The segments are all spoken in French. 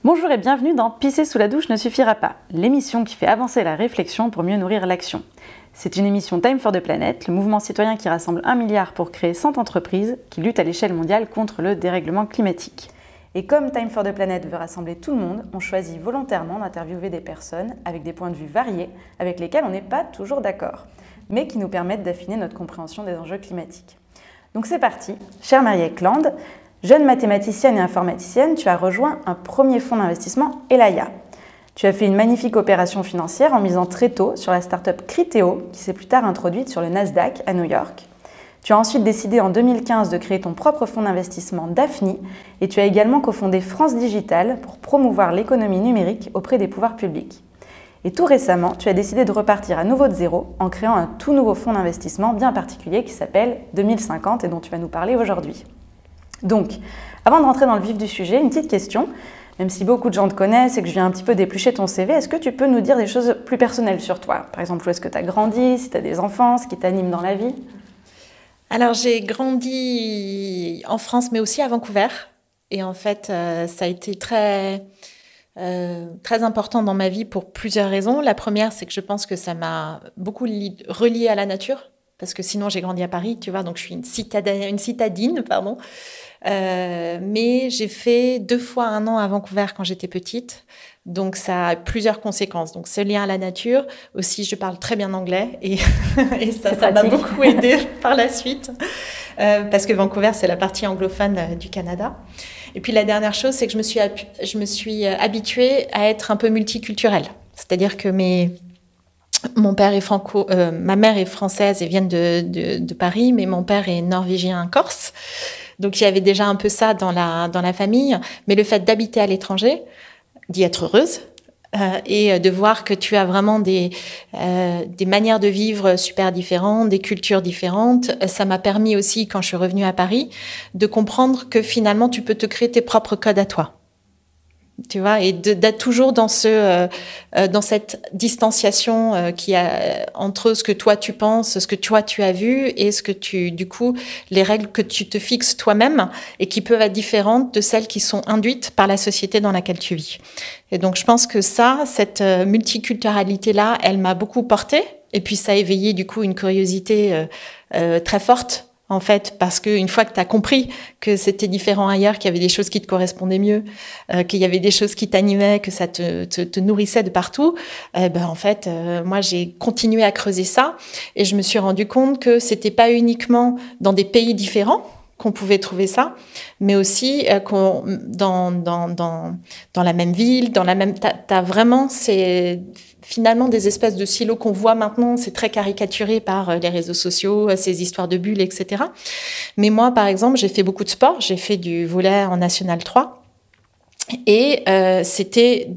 Bonjour et bienvenue dans Pisser sous la douche ne suffira pas, l'émission qui fait avancer la réflexion pour mieux nourrir l'action. C'est une émission Time for the Planet, le mouvement citoyen qui rassemble 1 milliard pour créer 100 entreprises qui luttent à l'échelle mondiale contre le dérèglement climatique. Et comme Time for the Planet veut rassembler tout le monde, on choisit volontairement d'interviewer des personnes avec des points de vue variés, avec lesquels on n'est pas toujours d'accord, mais qui nous permettent d'affiner notre compréhension des enjeux climatiques. Donc c'est parti, chère Marie Eklund. Jeune mathématicienne et informaticienne, tu as rejoint un premier fonds d'investissement, Elaya. Tu as fait une magnifique opération financière en misant très tôt sur la start-up Criteo, qui s'est plus tard introduite sur le Nasdaq à New York. Tu as ensuite décidé en 2015 de créer ton propre fonds d'investissement Daphne et tu as également cofondé France Digital pour promouvoir l'économie numérique auprès des pouvoirs publics. Et tout récemment, tu as décidé de repartir à nouveau de zéro en créant un tout nouveau fonds d'investissement bien particulier qui s'appelle 2050 et dont tu vas nous parler aujourd'hui. Donc, avant de rentrer dans le vif du sujet, une petite question. Même si beaucoup de gens te connaissent et que je viens un petit peu d'éplucher ton CV, est-ce que tu peux nous dire des choses plus personnelles sur toi? Par exemple, où est-ce que tu as grandi, si tu as des enfants, ce qui t'anime dans la vie? Alors, j'ai grandi en France, mais aussi à Vancouver. Et en fait, ça a été très important dans ma vie pour plusieurs raisons. La première, c'est que je pense que ça m'a beaucoup reliée à la nature. Parce que sinon, j'ai grandi à Paris, tu vois, donc je suis une citadine, pardon. Mais j'ai fait 2 fois 1 an à Vancouver quand j'étais petite. Donc, ça a plusieurs conséquences. Donc, ce lien à la nature. Aussi, je parle très bien anglais et ça m'a beaucoup aidé par la suite. Parce que Vancouver, c'est la partie anglophone du Canada. Et puis, la dernière chose, c'est que je me suis habituée à être un peu multiculturelle. C'est-à-dire que mon père est ma mère est française et vient de Paris, mais mon père est norvégien corse. Donc, il y avait déjà un peu ça dans la famille. Mais le fait d'habiter à l'étranger, d'y être heureuse, et de voir que tu as vraiment des manières de vivre super différentes, des cultures différentes, ça m'a permis aussi, quand je suis revenue à Paris, de comprendre que finalement, tu peux te créer tes propres codes à toi. Tu vois, et d'être toujours dans cette distanciation qu'il y a entre ce que toi tu penses, ce que toi tu as vu et les règles que tu te fixes toi-même et qui peuvent être différentes de celles qui sont induites par la société dans laquelle tu vis. Et donc, je pense que cette multiculturalité-là, elle m'a beaucoup portée et puis ça a éveillé du coup une curiosité très forte. En fait, parce qu'une fois que tu as compris que c'était différent ailleurs, qu'il y avait des choses qui te correspondaient mieux, qu'il y avait des choses qui t'animaient, que ça te nourrissait de partout, moi, j'ai continué à creuser ça et je me suis rendu compte que c'était pas uniquement dans des pays différents qu'on pouvait trouver ça, mais aussi dans la même ville, t'as vraiment finalement des espèces de silos qu'on voit maintenant, c'est très caricaturé par les réseaux sociaux, ces histoires de bulles, etc. Mais moi, par exemple, j'ai fait beaucoup de sport, j'ai fait du volley en National 3. Et c'était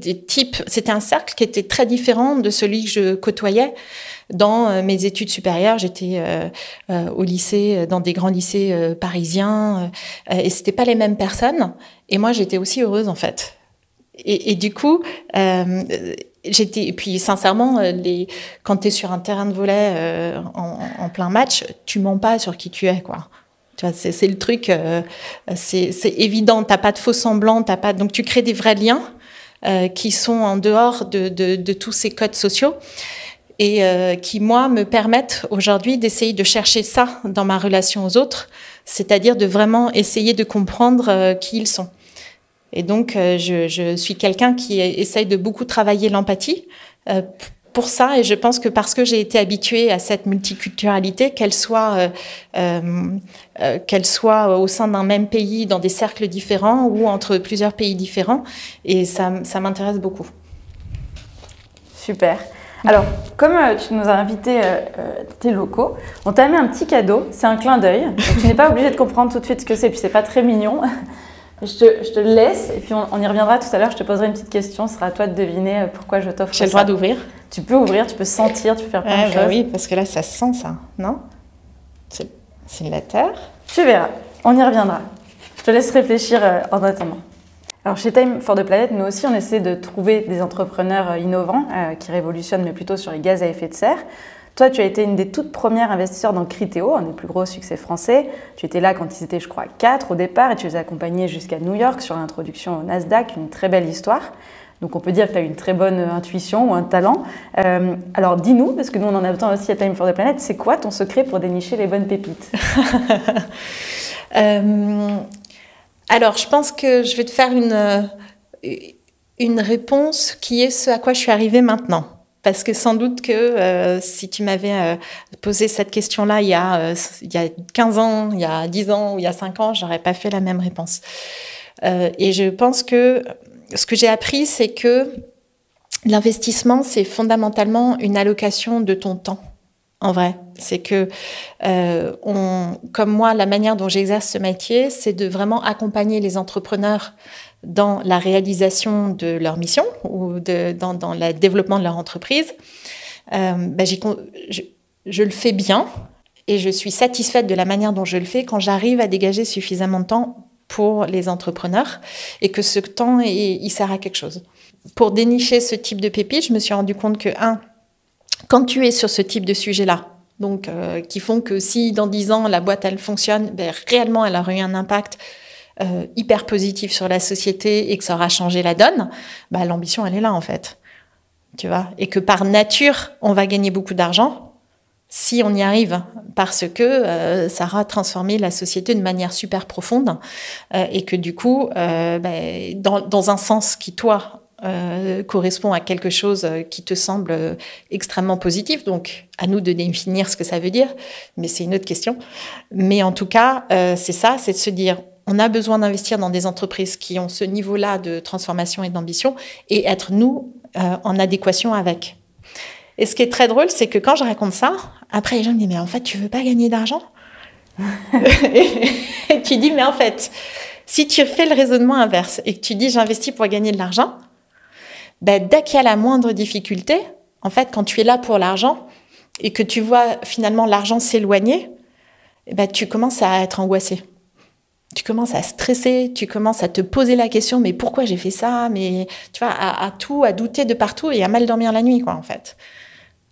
un cercle qui était très différent de celui que je côtoyais dans mes études supérieures. J'étais au lycée, dans des grands lycées parisiens, et c'était pas les mêmes personnes. Et moi, j'étais aussi heureuse en fait. Et du coup, et puis sincèrement, quand t'es sur un terrain de volley en plein match, tu mens pas sur qui tu es, quoi. Tu vois, c'est le truc, c'est évident, t'as pas de faux semblants, donc tu crées des vrais liens qui sont en dehors de tous ces codes sociaux et qui, moi, me permettent aujourd'hui d'essayer de chercher ça dans ma relation aux autres, c'est-à-dire de vraiment essayer de comprendre qui ils sont. Et donc, je suis quelqu'un qui essaye de beaucoup travailler l'empathie pour ça, et je pense que parce que j'ai été habituée à cette multiculturalité, qu'elle soit au sein d'un même pays, dans des cercles différents ou entre plusieurs pays différents, et ça m'intéresse beaucoup. Super. Alors, comme tu nous as invités tes locaux, on t'a mis un petit cadeau, c'est un clin d'œil, donc tu n'es pas obligé de comprendre tout de suite ce que c'est, puis c'est pas très mignon. Je te le laisse et puis on y reviendra tout à l'heure. Je te poserai une petite question. Ce sera à toi de deviner pourquoi je t'offre ça. J'ai le droit d'ouvrir? Tu peux ouvrir, tu peux sentir, tu peux faire plein de choses. Oui, parce que là, ça sent ça, non? C'est de la terre. Tu verras, on y reviendra. Je te laisse réfléchir en attendant. Alors chez Time for the Planet, nous aussi, on essaie de trouver des entrepreneurs innovants qui révolutionnent, mais plutôt sur les gaz à effet de serre. Toi, tu as été une des toutes premières investisseurs dans Criteo, un des plus gros succès français. Tu étais là quand ils étaient, je crois, 4 au départ et tu les as accompagnés jusqu'à New York sur l'introduction au Nasdaq, une très belle histoire. Donc on peut dire que tu as une très bonne intuition ou un talent. Alors dis-nous, parce que nous on en a besoin aussi à Time for the Planet, c'est quoi ton secret pour dénicher les bonnes pépites? Alors je pense que je vais te faire une réponse qui est ce à quoi je suis arrivée maintenant. Parce que sans doute que si tu m'avais posé cette question-là il y a 15 ans, il y a 10 ans ou il y a 5 ans, j'aurais pas fait la même réponse. Et je pense que ce que j'ai appris, c'est que l'investissement, c'est fondamentalement une allocation de ton temps. En vrai, c'est que, comme moi, la manière dont j'exerce ce métier, c'est de vraiment accompagner les entrepreneurs dans la réalisation de leur mission ou dans le développement de leur entreprise. Je le fais bien et je suis satisfaite de la manière dont je le fais quand j'arrive à dégager suffisamment de temps pour les entrepreneurs et que ce temps, il sert à quelque chose. Pour dénicher ce type de pépites, je me suis rendu compte que, quand tu es sur ce type de sujet-là, donc qui font que si dans 10 ans, la boîte, elle fonctionne, réellement, elle aura eu un impact hyper positif sur la société et que ça aura changé la donne, l'ambition, elle est là, en fait. Tu vois ? Et que par nature, on va gagner beaucoup d'argent si on y arrive, parce que ça aura transformé la société de manière super profonde et que du coup, dans un sens qui, toi, correspond à quelque chose qui te semble extrêmement positif, donc à nous de définir ce que ça veut dire, mais c'est une autre question. Mais en tout cas, c'est ça, c'est de se dire, on a besoin d'investir dans des entreprises qui ont ce niveau-là de transformation et d'ambition et être, nous, en adéquation avec. Et ce qui est très drôle, c'est que quand je raconte ça, après les gens me disent « Mais en fait, tu veux pas gagner d'argent ?» Et tu dis « Mais en fait, si tu fais le raisonnement inverse et que tu dis « J'investis pour gagner de l'argent », dès qu'il y a la moindre difficulté, en fait, quand tu es là pour l'argent et que tu vois finalement l'argent s'éloigner, tu commences à être angoissé. Tu commences à stresser, tu commences à te poser la question « Mais pourquoi j'ai fait ça ?» Mais tu vois, à douter de partout et à mal dormir la nuit, quoi, en fait.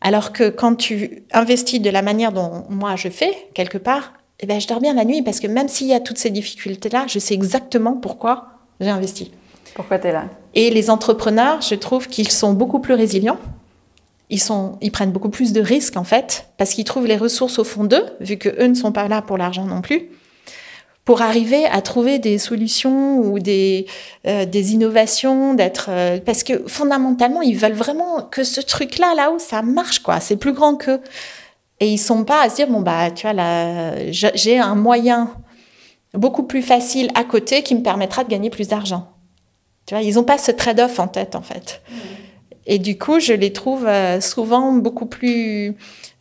Alors que quand tu investis de la manière dont moi je fais, quelque part, je dors bien la nuit parce que même s'il y a toutes ces difficultés-là, je sais exactement pourquoi j'ai investi. Pourquoi tu es là? Et les entrepreneurs, je trouve qu'ils sont beaucoup plus résilients. Ils prennent beaucoup plus de risques, en fait, parce qu'ils trouvent les ressources au fond d'eux, vu qu'eux ne sont pas là pour l'argent non plus, pour arriver à trouver des solutions ou des innovations, parce que fondamentalement, ils veulent vraiment que ce truc-là, là-haut, ça marche, quoi. C'est plus grand qu'eux. Et ils sont pas à se dire, tu vois, là, j'ai un moyen beaucoup plus facile à côté qui me permettra de gagner plus d'argent. Tu vois, ils n'ont pas ce trade-off en tête, en fait. Et du coup, je les trouve souvent beaucoup plus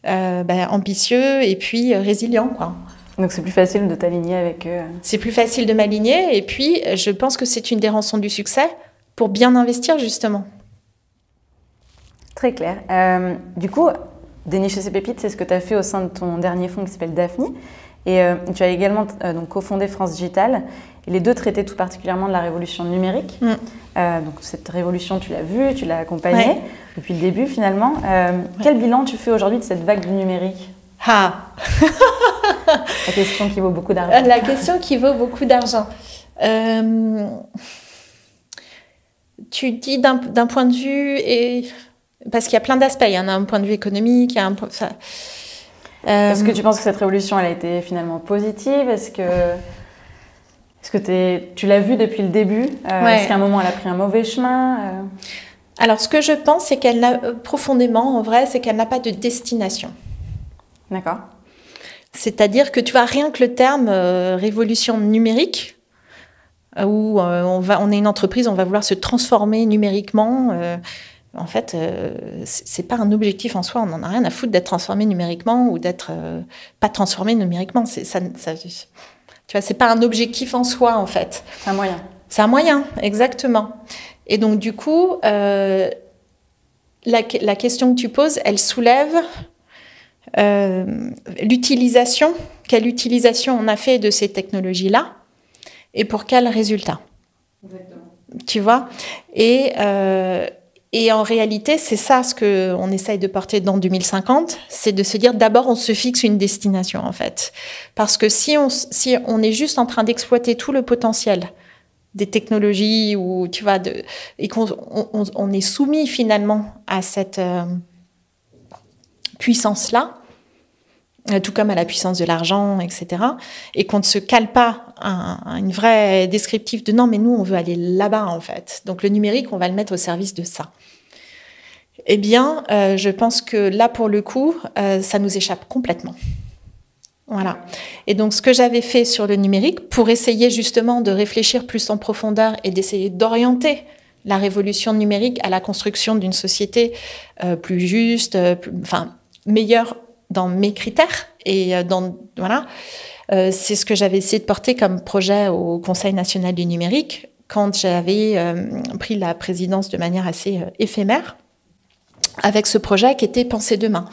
ambitieux et puis résilients, quoi. Donc c'est plus facile de t'aligner avec eux. C'est plus facile de m'aligner et puis je pense que c'est une des rançons du succès pour bien investir justement. Très clair. Du coup, dénicher ces pépites, c'est ce que tu as fait au sein de ton dernier fonds qui s'appelle Daphne. Et tu as également donc cofondé France Digital. Et les deux traitaient tout particulièrement de la révolution numérique. Donc cette révolution, tu l'as vue, tu l'as accompagnée depuis le début finalement. Quel bilan tu fais aujourd'hui de cette vague du numérique ? La question qui vaut beaucoup d'argent. La question qui vaut beaucoup d'argent. Tu dis d'un point de vue, parce qu'il y a plein d'aspects. Il y en a un point de vue économique, il y a Est-ce que tu penses que cette révolution elle a été finalement positive ? Est-ce que tu l'as vue depuis le début ? Est-ce qu'à un moment elle a pris un mauvais chemin ? Alors ce que je pense, c'est qu'elle n'a profondément, en vrai, c'est qu'elle n'a pas de destination. D'accord. C'est-à-dire que tu vois, rien que le terme révolution numérique, où on est une entreprise, on va vouloir se transformer numériquement. En fait, c'est pas un objectif en soi. On n'en a rien à foutre d'être transformé numériquement ou d'être pas transformé numériquement. Tu vois, c'est pas un objectif en soi, en fait. C'est un moyen. C'est un moyen, exactement. Et donc, du coup, la question que tu poses, elle soulève l'utilisation. Quelle utilisation on a fait de ces technologies-là et pour quel résultat ? Exactement. Tu vois ? Et Et en réalité, c'est ça ce qu'on essaye de porter dans 2050, c'est de se dire d'abord on se fixe une destination en fait. Parce que si on est juste en train d'exploiter tout le potentiel des technologies ou tu vois et qu'on est soumis finalement à cette puissance-là, tout comme à la puissance de l'argent, etc., et qu'on ne se cale pas à une vraie descriptive de non, mais nous, on veut aller là-bas, en fait. Donc, le numérique, on va le mettre au service de ça. Eh bien, je pense que là, pour le coup, ça nous échappe complètement. Voilà. Et donc, ce que j'avais fait sur le numérique, pour essayer justement de réfléchir plus en profondeur et d'essayer d'orienter la révolution numérique à la construction d'une société plus juste, meilleure dans mes critères et c'est ce que j'avais essayé de porter comme projet au Conseil national du numérique quand j'avais pris la présidence de manière assez éphémère avec ce projet qui était Penser demain.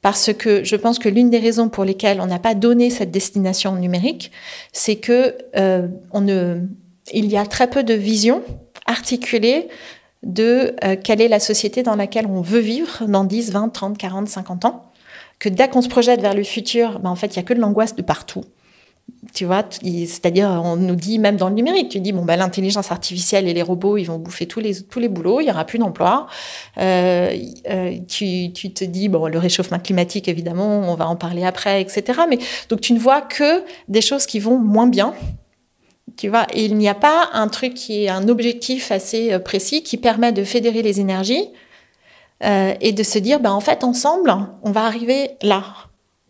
Parce que je pense que l'une des raisons pour lesquelles on n'a pas donné cette destination numérique, c'est que il y a très peu de vision articulée de quelle est la société dans laquelle on veut vivre dans 10, 20, 30, 40, 50 ans. Que dès qu'on se projette vers le futur, en fait, il n'y a que de l'angoisse de partout. Tu vois, c'est-à-dire, on nous dit, même dans le numérique, tu dis, l'intelligence artificielle et les robots, ils vont bouffer tous les boulots, il n'y aura plus d'emplois. Tu te dis, le réchauffement climatique, évidemment, on va en parler après, etc. Mais donc, tu ne vois que des choses qui vont moins bien. Tu vois, et il n'y a pas un truc qui est un objectif assez précis qui permet de fédérer les énergies et de se dire, en fait, ensemble, on va arriver là.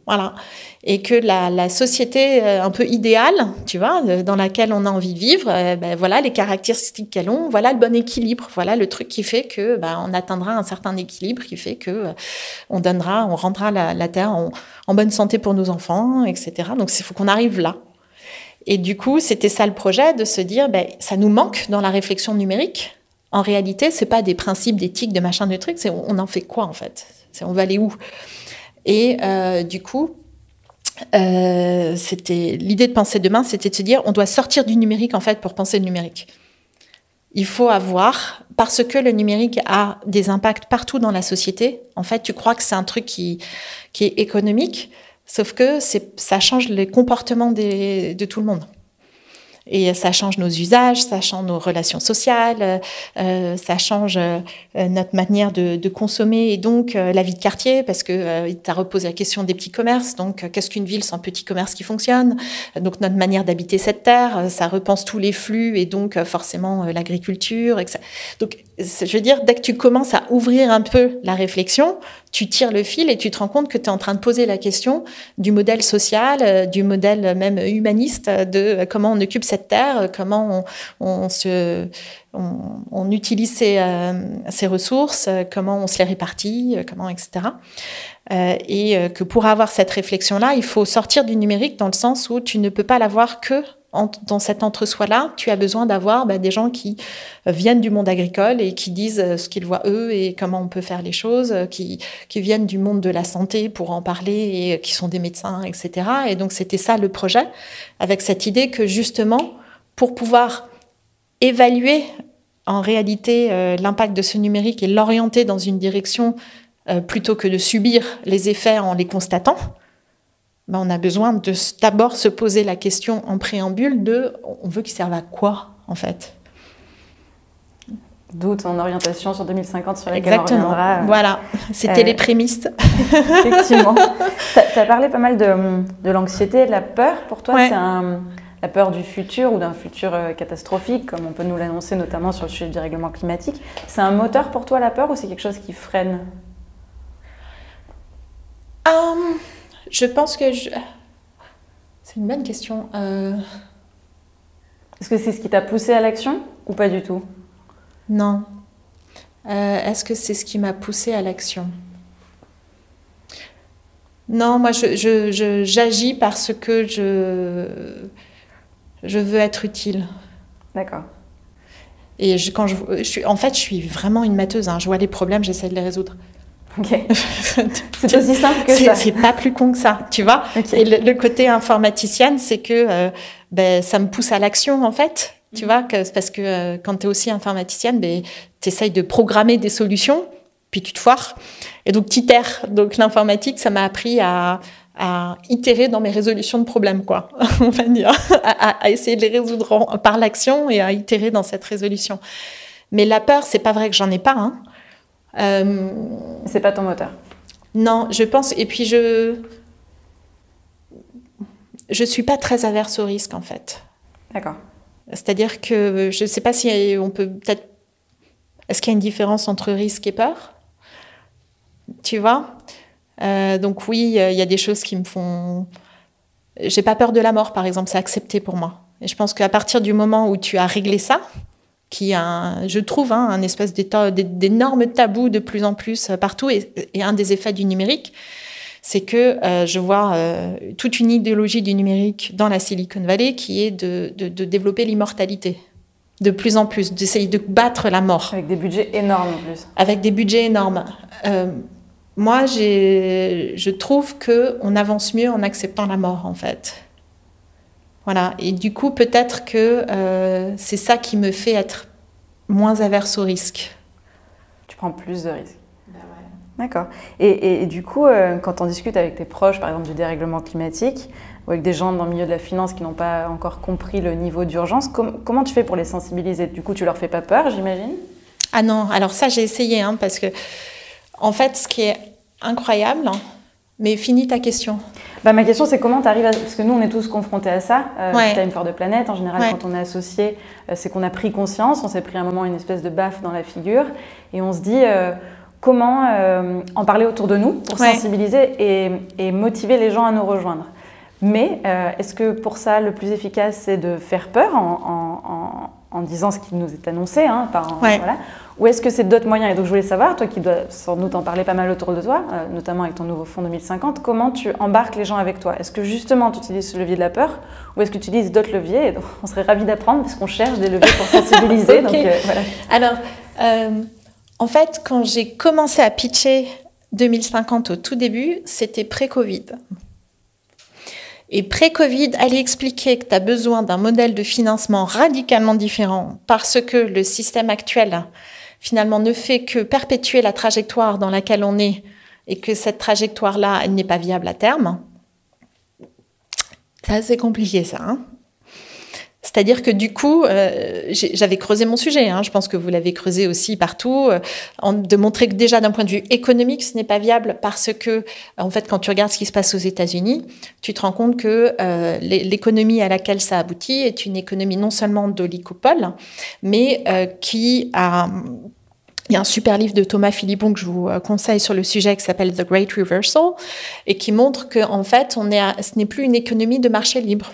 Voilà. Et que la société un peu idéale, tu vois, dans laquelle on a envie de vivre, voilà les caractéristiques qu'elles ont, voilà le bon équilibre, voilà le truc qui fait que on atteindra un certain équilibre qui fait que on rendra la Terre en bonne santé pour nos enfants, etc. Donc, il faut qu'on arrive là. Et du coup, c'était ça le projet, de se dire, ça nous manque dans la réflexion numérique. En réalité, c'est pas des principes d'éthique, de machin, de trucs, c'est on en fait quoi, en fait? On va aller où? Et du coup, c'était l'idée de Penser demain, c'était de se dire, on doit sortir du numérique, en fait, pour penser le numérique. Il faut avoir, parce que le numérique a des impacts partout dans la société, en fait, tu crois que c'est un truc qui est économique, sauf que ça change les comportements de tout le monde. Et ça change nos usages, ça change nos relations sociales, ça change notre manière de consommer et donc la vie de quartier, parce que tu as reposé la question des petits commerces. Donc, qu'est-ce qu'une ville sans petits commerces qui fonctionnent? Donc, notre manière d'habiter cette terre, ça repense tous les flux et donc forcément l'agriculture. Etc. Donc, je veux dire, dès que tu commences à ouvrir un peu la réflexion, tu tires le fil et tu te rends compte que tu es en train de poser la question du modèle social, du modèle même humaniste, de comment on occupe cette terre, comment on utilise ses ressources, comment on se les répartit, etc. Et que pour avoir cette réflexion-là, il faut sortir du numérique dans le sens où tu ne peux pas l'avoir que dans cet entre-soi-là. Tu as besoin d'avoir des gens qui viennent du monde agricole et qui disent ce qu'ils voient eux et comment on peut faire les choses, qui viennent du monde de la santé pour en parler et qui sont des médecins, etc. Et donc, c'était ça le projet, avec cette idée que justement, pour pouvoir évaluer en réalité l'impact de ce numérique et l'orienter dans une direction plutôt que de subir les effets en les constatant, on a besoin de d'abord se poser la question en préambule de on veut qu'il serve à quoi, en fait. D'où ton orientation sur 2050 sur laquelle Exactement. on reviendra. Voilà, c'était les prémices. Effectivement. Tu as parlé pas mal de l'anxiété, de la peur. Pour toi, c'est la peur du futur ou d'un futur catastrophique, comme on peut nous l'annoncer notamment sur le sujet du dérèglement climatique. C'est un moteur pour toi, la peur, ou c'est quelque chose qui freine? Je pense que c'est une bonne question. Est-ce que c'est ce qui t'a poussé à l'action ou pas du tout? Non. Est-ce que c'est ce qui m'a poussé à l'action? Non, moi j'agis parce que je veux être utile. D'accord. Et en fait, je suis vraiment une matheuse. Je vois les problèmes, j'essaie de les résoudre. Ok. C'est aussi simple que ça. C'est pas plus con que ça, tu vois. Okay. Et le côté informaticienne, c'est que ça me pousse à l'action, en fait. Tu vois, parce que quand tu es aussi informaticienne, tu essayes de programmer des solutions, puis tu te foires. Et donc, tu itères. Donc, l'informatique, ça m'a appris à itérer dans mes résolutions de problèmes, quoi, on va dire, à essayer de les résoudre par l'action et à itérer dans cette résolution. Mais la peur, c'est pas vrai que j'en ai pas. C'est pas ton moteur. Non, je pense. Et puis je suis pas très averse au risque, en fait. D'accord. C'est-à-dire que je sais pas si on peut peut-être. Est-ce qu'il y a une différence entre risque et peur? Tu vois? Donc oui, il y a des choses qui me font. J'ai pas peur de la mort, par exemple, c'est accepté pour moi. Et je pense qu'à partir du moment où tu as réglé ça, qui a, je trouve, un espèce d'énorme tabou de plus en plus partout, et un des effets du numérique, c'est que je vois toute une idéologie du numérique dans la Silicon Valley qui est de développer l'immortalité. De plus en plus, d'essayer de battre la mort. Avec des budgets énormes en plus. Avec des budgets énormes. Moi, je trouve qu'on avance mieux en acceptant la mort, en fait. Voilà. Et du coup, peut-être que c'est ça qui me fait être moins averse au risque. Tu prends plus de risques. Ben ouais. D'accord. Et du coup, quand on discute avec tes proches, par exemple, du dérèglement climatique, ou avec des gens dans le milieu de la finance qui n'ont pas encore compris le niveau d'urgence, comment tu fais pour les sensibiliser? Du coup, tu leur fais pas peur, j'imagine? Ah non, alors ça, j'ai essayé, parce que, en fait, ce qui est incroyable, mais finis ta question. Ma question, c'est comment tu arrives à... Parce que nous, on est tous confrontés à ça. Time for the Planet, en général, quand on est associé, c'est qu'on a pris conscience, on s'est pris un moment une espèce de baffe dans la figure, et on se dit comment en parler autour de nous pour sensibiliser et motiver les gens à nous rejoindre. Mais est-ce que pour ça, le plus efficace, c'est de faire peur en disant ce qui nous est annoncé, voilà. Ou est-ce que c'est d'autres moyens? Et donc je voulais savoir, toi qui dois sans doute en parler pas mal autour de toi, notamment avec ton nouveau fonds 2050, comment tu embarques les gens avec toi? Est-ce que justement tu utilises ce levier de la peur ou est-ce que tu utilises d'autres leviers? Et donc, on serait ravis d'apprendre parce qu'on cherche des leviers pour sensibiliser. Okay. Donc, voilà. Alors, en fait, quand j'ai commencé à pitcher 2050 au tout début, c'était pré-Covid. Et pré-Covid, aller expliquer que tu as besoin d'un modèle de financement radicalement différent parce que le système actuel, finalement, ne fait que perpétuer la trajectoire dans laquelle on est et que cette trajectoire-là, elle n'est pas viable à terme. C'est assez compliqué, ça. C'est-à-dire que du coup, j'avais creusé mon sujet, je pense que vous l'avez creusé aussi partout, de montrer que déjà d'un point de vue économique, ce n'est pas viable parce que, en fait, quand tu regardes ce qui se passe aux États-Unis, tu te rends compte que l'économie à laquelle ça aboutit est une économie non seulement d'oligopole, mais qui a... Il y a un super livre de Thomas Philippon que je vous conseille sur le sujet qui s'appelle The Great Reversal et qui montre qu'en fait, ce n'est plus une économie de marché libre.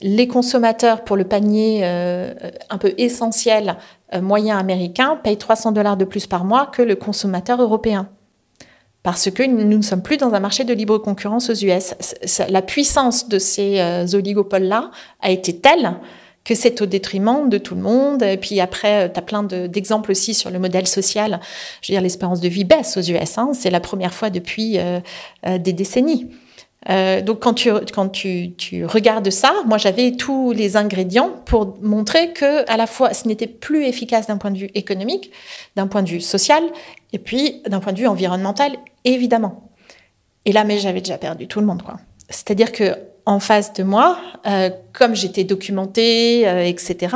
Les consommateurs, pour le panier un peu essentiel moyen américain, payent $300 de plus par mois que le consommateur européen. Parce que nous ne sommes plus dans un marché de libre concurrence aux US. La puissance de ces oligopoles-là a été telle que c'est au détriment de tout le monde. Et puis après, tu as plein d'exemples aussi sur le modèle social. Je veux dire, l'espérance de vie baisse aux US. C'est la première fois depuis des décennies. Donc quand tu regardes ça, moi j'avais tous les ingrédients pour montrer que à la fois ce n'était plus efficace d'un point de vue économique, d'un point de vue social et puis d'un point de vue environnemental évidemment. Et là mais j'avais déjà perdu tout le monde quoi. C'est-à-dire que en face de moi, comme j'étais documentée, etc.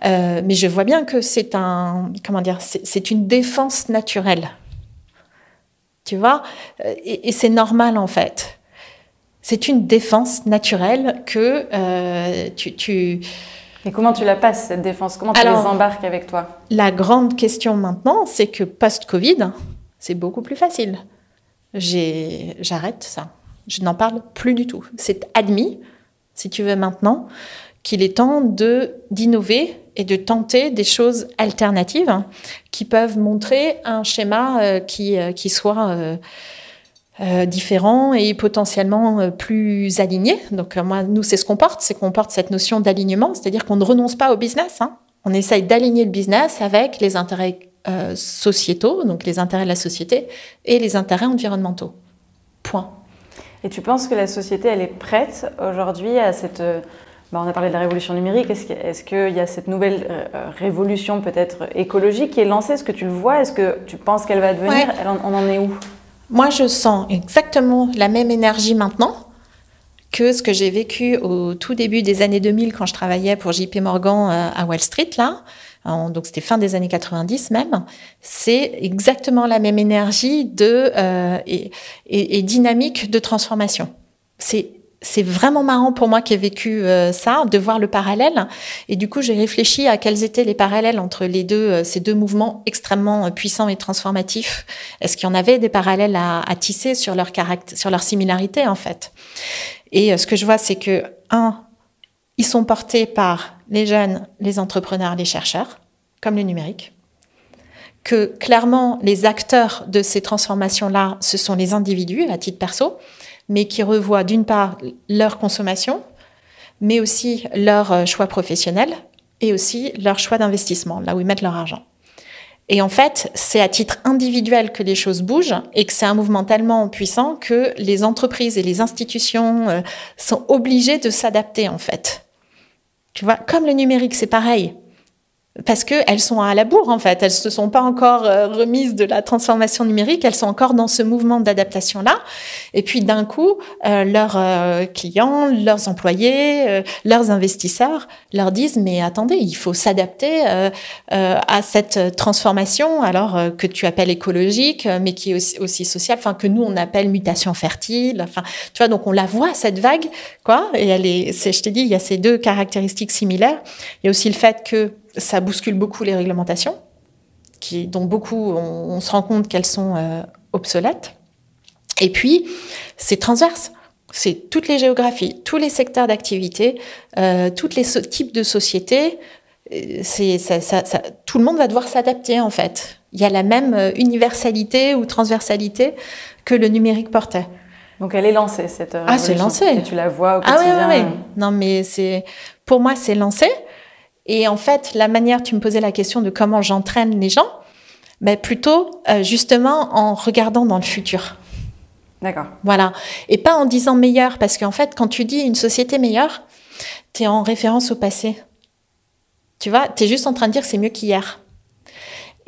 Mais je vois bien que c'est c'est une défense naturelle. Tu vois, et c'est normal en fait. C'est une défense naturelle que Et comment tu la passes, cette défense? Comment tu les embarques avec toi? La grande question maintenant, c'est que post-Covid, c'est beaucoup plus facile. J'arrête ça. Je n'en parle plus du tout. C'est admis, si tu veux maintenant, qu'il est temps d'innover et de tenter des choses alternatives qui peuvent montrer un schéma qui soit... différents et potentiellement plus alignés. Donc nous, c'est ce qu'on porte, c'est qu'on porte cette notion d'alignement, c'est-à-dire qu'on ne renonce pas au business. On essaye d'aligner le business avec les intérêts sociétaux, donc les intérêts de la société, et les intérêts environnementaux. Point. Et tu penses que la société, elle est prête aujourd'hui à cette On a parlé de la révolution numérique. Est-ce qu'il y a cette nouvelle révolution peut-être écologique qui est lancée? Est-ce que tu le vois? Est-ce que tu penses qu'elle va advenir? On en est où? Moi, je sens exactement la même énergie maintenant que ce que j'ai vécu au tout début des années 2000 quand je travaillais pour JP Morgan à Wall Street, là. Donc, c'était fin des années 90 même. C'est exactement la même énergie et dynamique de transformation. C'est vraiment marrant pour moi qui ai vécu ça, de voir le parallèle. Et du coup, j'ai réfléchi à quels étaient les parallèles entre ces deux mouvements extrêmement puissants et transformatifs. Est-ce qu'il y en avait des parallèles à tisser sur leur similarité, en fait? Et ce que je vois, c'est que, ils sont portés par les jeunes, les entrepreneurs, les chercheurs, comme le numérique. Que clairement, les acteurs de ces transformations-là, ce sont les individus à titre perso, mais qui revoient d'une part leur consommation, mais aussi leur choix professionnel et aussi leur choix d'investissement, là où ils mettent leur argent. Et en fait, c'est à titre individuel que les choses bougent et que c'est un mouvement tellement puissant que les entreprises et les institutions sont obligées de s'adapter, en fait. Tu vois, comme le numérique, c'est pareil. Parce qu'elles sont à la bourre, en fait. Elles ne se sont pas encore remises de la transformation numérique. Elles sont encore dans ce mouvement d'adaptation-là. Et puis, d'un coup, leurs clients, leurs employés, leurs investisseurs leur disent « Mais attendez, il faut s'adapter à cette transformation, alors que tu appelles écologique, mais qui est aussi sociale, enfin, que nous, on appelle mutation fertile. » Enfin, tu vois, donc on la voit, cette vague, quoi. Et je t'ai dit, il y a ces deux caractéristiques similaires. Il y a aussi le fait que ça bouscule beaucoup les réglementations, dont beaucoup, on se rend compte qu'elles sont obsolètes. Et puis, c'est transverse. C'est toutes les géographies, tous les secteurs d'activité, tous les types de sociétés. Tout le monde va devoir s'adapter, en fait. Il y a la même universalité ou transversalité que le numérique portait. Donc, elle est lancée, cette révolution. Ah, c'est lancé. Et tu la vois au quotidien. Oui. Non, mais pour moi, c'est lancé. Et en fait, la manière, tu me posais la question de comment j'entraîne les gens, mais plutôt justement en regardant dans le futur. D'accord. Voilà. Et pas en disant meilleur, parce qu'en fait, quand tu dis une société meilleure, tu es en référence au passé. Tu vois, tu es juste en train de dire que c'est mieux qu'hier.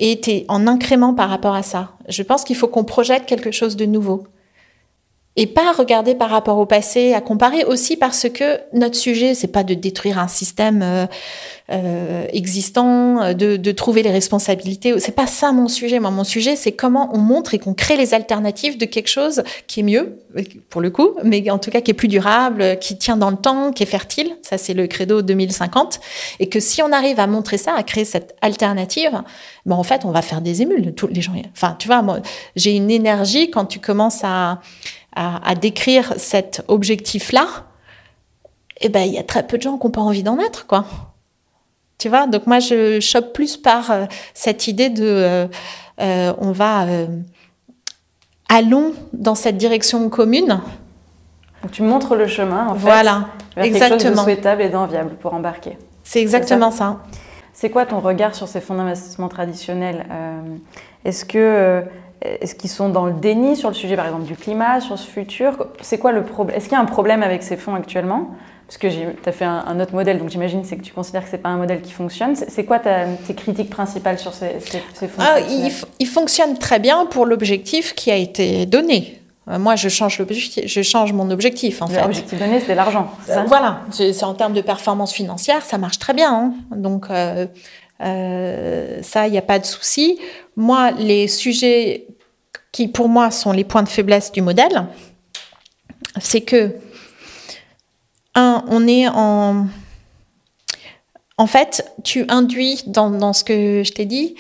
Et tu es en incrément par rapport à ça. Je pense qu'il faut qu'on projette quelque chose de nouveau. Et pas regarder par rapport au passé, à comparer aussi parce que notre sujet, c'est pas de détruire un système existant, de trouver les responsabilités. C'est pas ça mon sujet. Moi, mon sujet, c'est comment on montre et qu'on crée les alternatives de quelque chose qui est mieux, pour le coup, mais en tout cas qui est plus durable, qui tient dans le temps, qui est fertile. Ça, c'est le credo 2050. Et que si on arrive à montrer ça, à créer cette alternative, ben en fait, on va faire des émules. Tous les gens. Enfin, tu vois, moi, j'ai une énergie quand tu commences à décrire cet objectif-là, eh ben, il y a très peu de gens qui n'ont pas envie d'en être, quoi. Tu vois, donc moi, je chope plus par cette idée de allons dans cette direction commune. Donc, tu montres le chemin, en fait. Voilà, vers exactement. Quelque chose de souhaitable et d'enviable pour embarquer. C'est exactement ça. C'est quoi ton regard sur ces fonds d'investissement traditionnels? Est-ce qu'ils sont dans le déni sur le sujet, par exemple, du climat, sur ce futur? C'est quoi le problème? Est-ce qu'il y a un problème avec ces fonds actuellement? Parce que tu as fait un autre modèle, donc j'imagine que tu considères que ce n'est pas un modèle qui fonctionne. C'est quoi tes critiques principales sur ces fonds? Ils fonctionnent très bien pour l'objectif qui a été donné. Moi, je change mon objectif, en fait. L'objectif donné, c'était l'argent, c'est ça? Voilà, c'est en termes de performance financière, ça marche très bien. Hein. Donc, ça, il n'y a pas de souci. Moi, les sujets qui, pour moi, sont les points de faiblesse du modèle, c'est que, on est en fait, tu induis dans ce que je t'ai dit,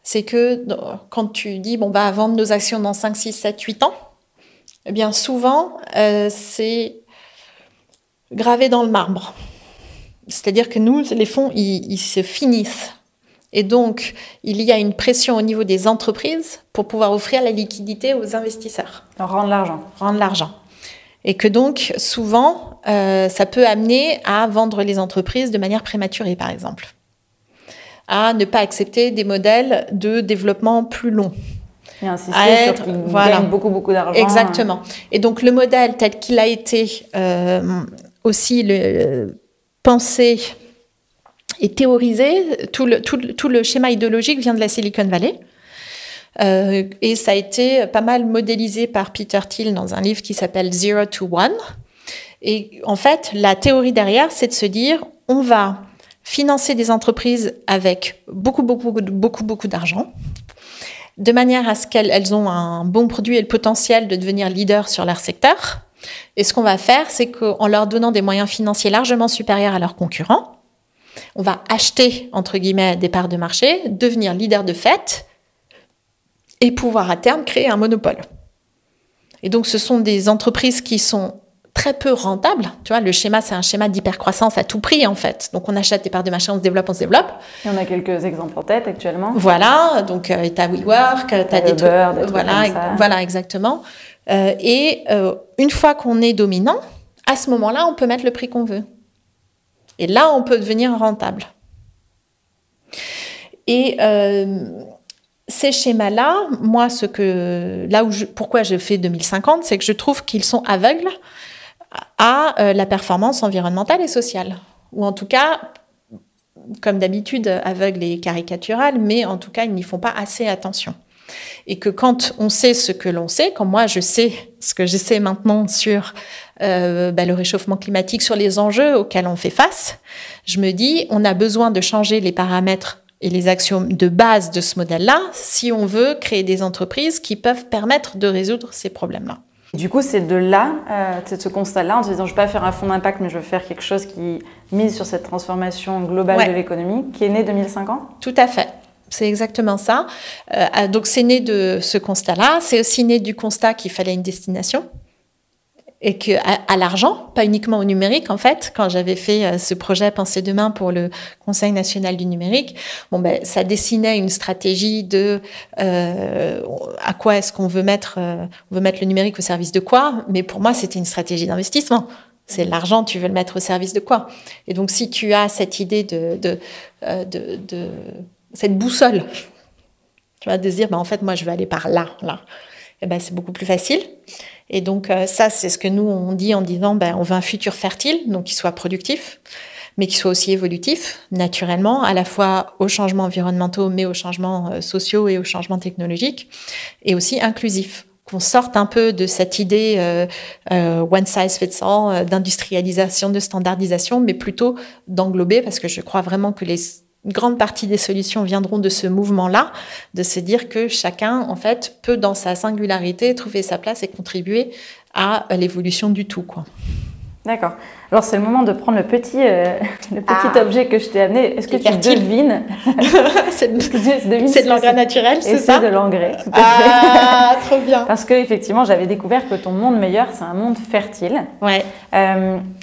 c'est que quand tu dis, bon, bah, vendre nos actions dans 5, 6, 7, 8 ans, eh bien, souvent, c'est gravé dans le marbre. C'est-à-dire que nous, les fonds, ils se finissent. Et donc, il y a une pression au niveau des entreprises pour pouvoir offrir la liquidité aux investisseurs. Rendre l'argent. Rendre l'argent. Et que donc, souvent, ça peut amener à vendre les entreprises de manière prématurée, par exemple. À ne pas accepter des modèles de développement plus longs. Et insister sur qu'ils gagnent beaucoup d'argent. Exactement. Et donc, le modèle tel qu'il a été aussi pensée et théorisée, tout le schéma idéologique vient de la Silicon Valley. Et ça a été pas mal modélisé par Peter Thiel dans un livre qui s'appelle Zero to One. Et en fait, la théorie derrière, c'est de se dire, on va financer des entreprises avec beaucoup d'argent, de manière à ce qu'elles ont un bon produit et le potentiel de devenir leader sur leur secteur. Et ce qu'on va faire, c'est qu'en leur donnant des moyens financiers largement supérieurs à leurs concurrents, on va acheter, entre guillemets, des parts de marché, devenir leader de fait et pouvoir à terme créer un monopole. Et donc, ce sont des entreprises qui sont très peu rentables. Tu vois, le schéma, c'est un schéma d'hypercroissance à tout prix, en fait. Donc, on achète des parts de marché, on se développe. Et on a quelques exemples en tête actuellement. Voilà, donc tu as WeWork, tu as des trucs. Voilà, exactement. Une fois qu'on est dominant, à ce moment-là, on peut mettre le prix qu'on veut. Et là, on peut devenir rentable. Et ces schémas-là, moi, pourquoi je fais 2050, c'est que je trouve qu'ils sont aveugles à la performance environnementale et sociale. Ou en tout cas, comme d'habitude, aveugles et caricaturales, mais en tout cas, ils n'y font pas assez attention. Et que quand on sait ce que l'on sait, comme moi, je sais ce que je sais maintenant sur le réchauffement climatique, sur les enjeux auxquels on fait face, je me dis, on a besoin de changer les paramètres et les axiomes de base de ce modèle-là si on veut créer des entreprises qui peuvent permettre de résoudre ces problèmes-là. Du coup, c'est de là, c'est de ce constat-là, en se disant, je ne vais pas faire un fonds d'impact, mais je veux faire quelque chose qui mise sur cette transformation globale de l'économie, qui est né 2050 ? Tout à fait. C'est exactement ça. Donc, c'est né de ce constat-là. C'est aussi né du constat qu'il fallait une destination et qu'à l'argent, pas uniquement au numérique, en fait. Quand j'avais fait ce projet Penser demain pour le Conseil national du numérique, ça dessinait une stratégie de à quoi est-ce qu'on veut mettre, on veut mettre le numérique au service de quoi. Mais pour moi, c'était une stratégie d'investissement. C'est l'argent, tu veux le mettre au service de quoi? Et donc, si tu as cette idée de cette boussole, tu vas te dire, en fait, moi, je veux aller par là. Et c'est beaucoup plus facile. Et donc, ça, c'est ce que nous, on dit en disant, on veut un futur fertile, donc qui soit productif, mais qui soit aussi évolutif, naturellement, à la fois aux changements environnementaux, mais aux changements sociaux et aux changements technologiques, et aussi inclusif. Qu'on sorte un peu de cette idée one size fits all, d'industrialisation, de standardisation, mais plutôt d'englober, parce que je crois vraiment que une grande partie des solutions viendront de ce mouvement-là, de se dire que chacun, en fait, peut, dans sa singularité, trouver sa place et contribuer à l'évolution du tout, quoi. D'accord. Alors, c'est le moment de prendre le petit objet que je t'ai amené. Est-ce que tu devines C'est de l'engrais naturel, c'est ça? C'est de l'engrais, tout à fait. Ah, trop bien. Parce qu'effectivement, j'avais découvert que ton monde meilleur, c'est un monde fertile. Ouais.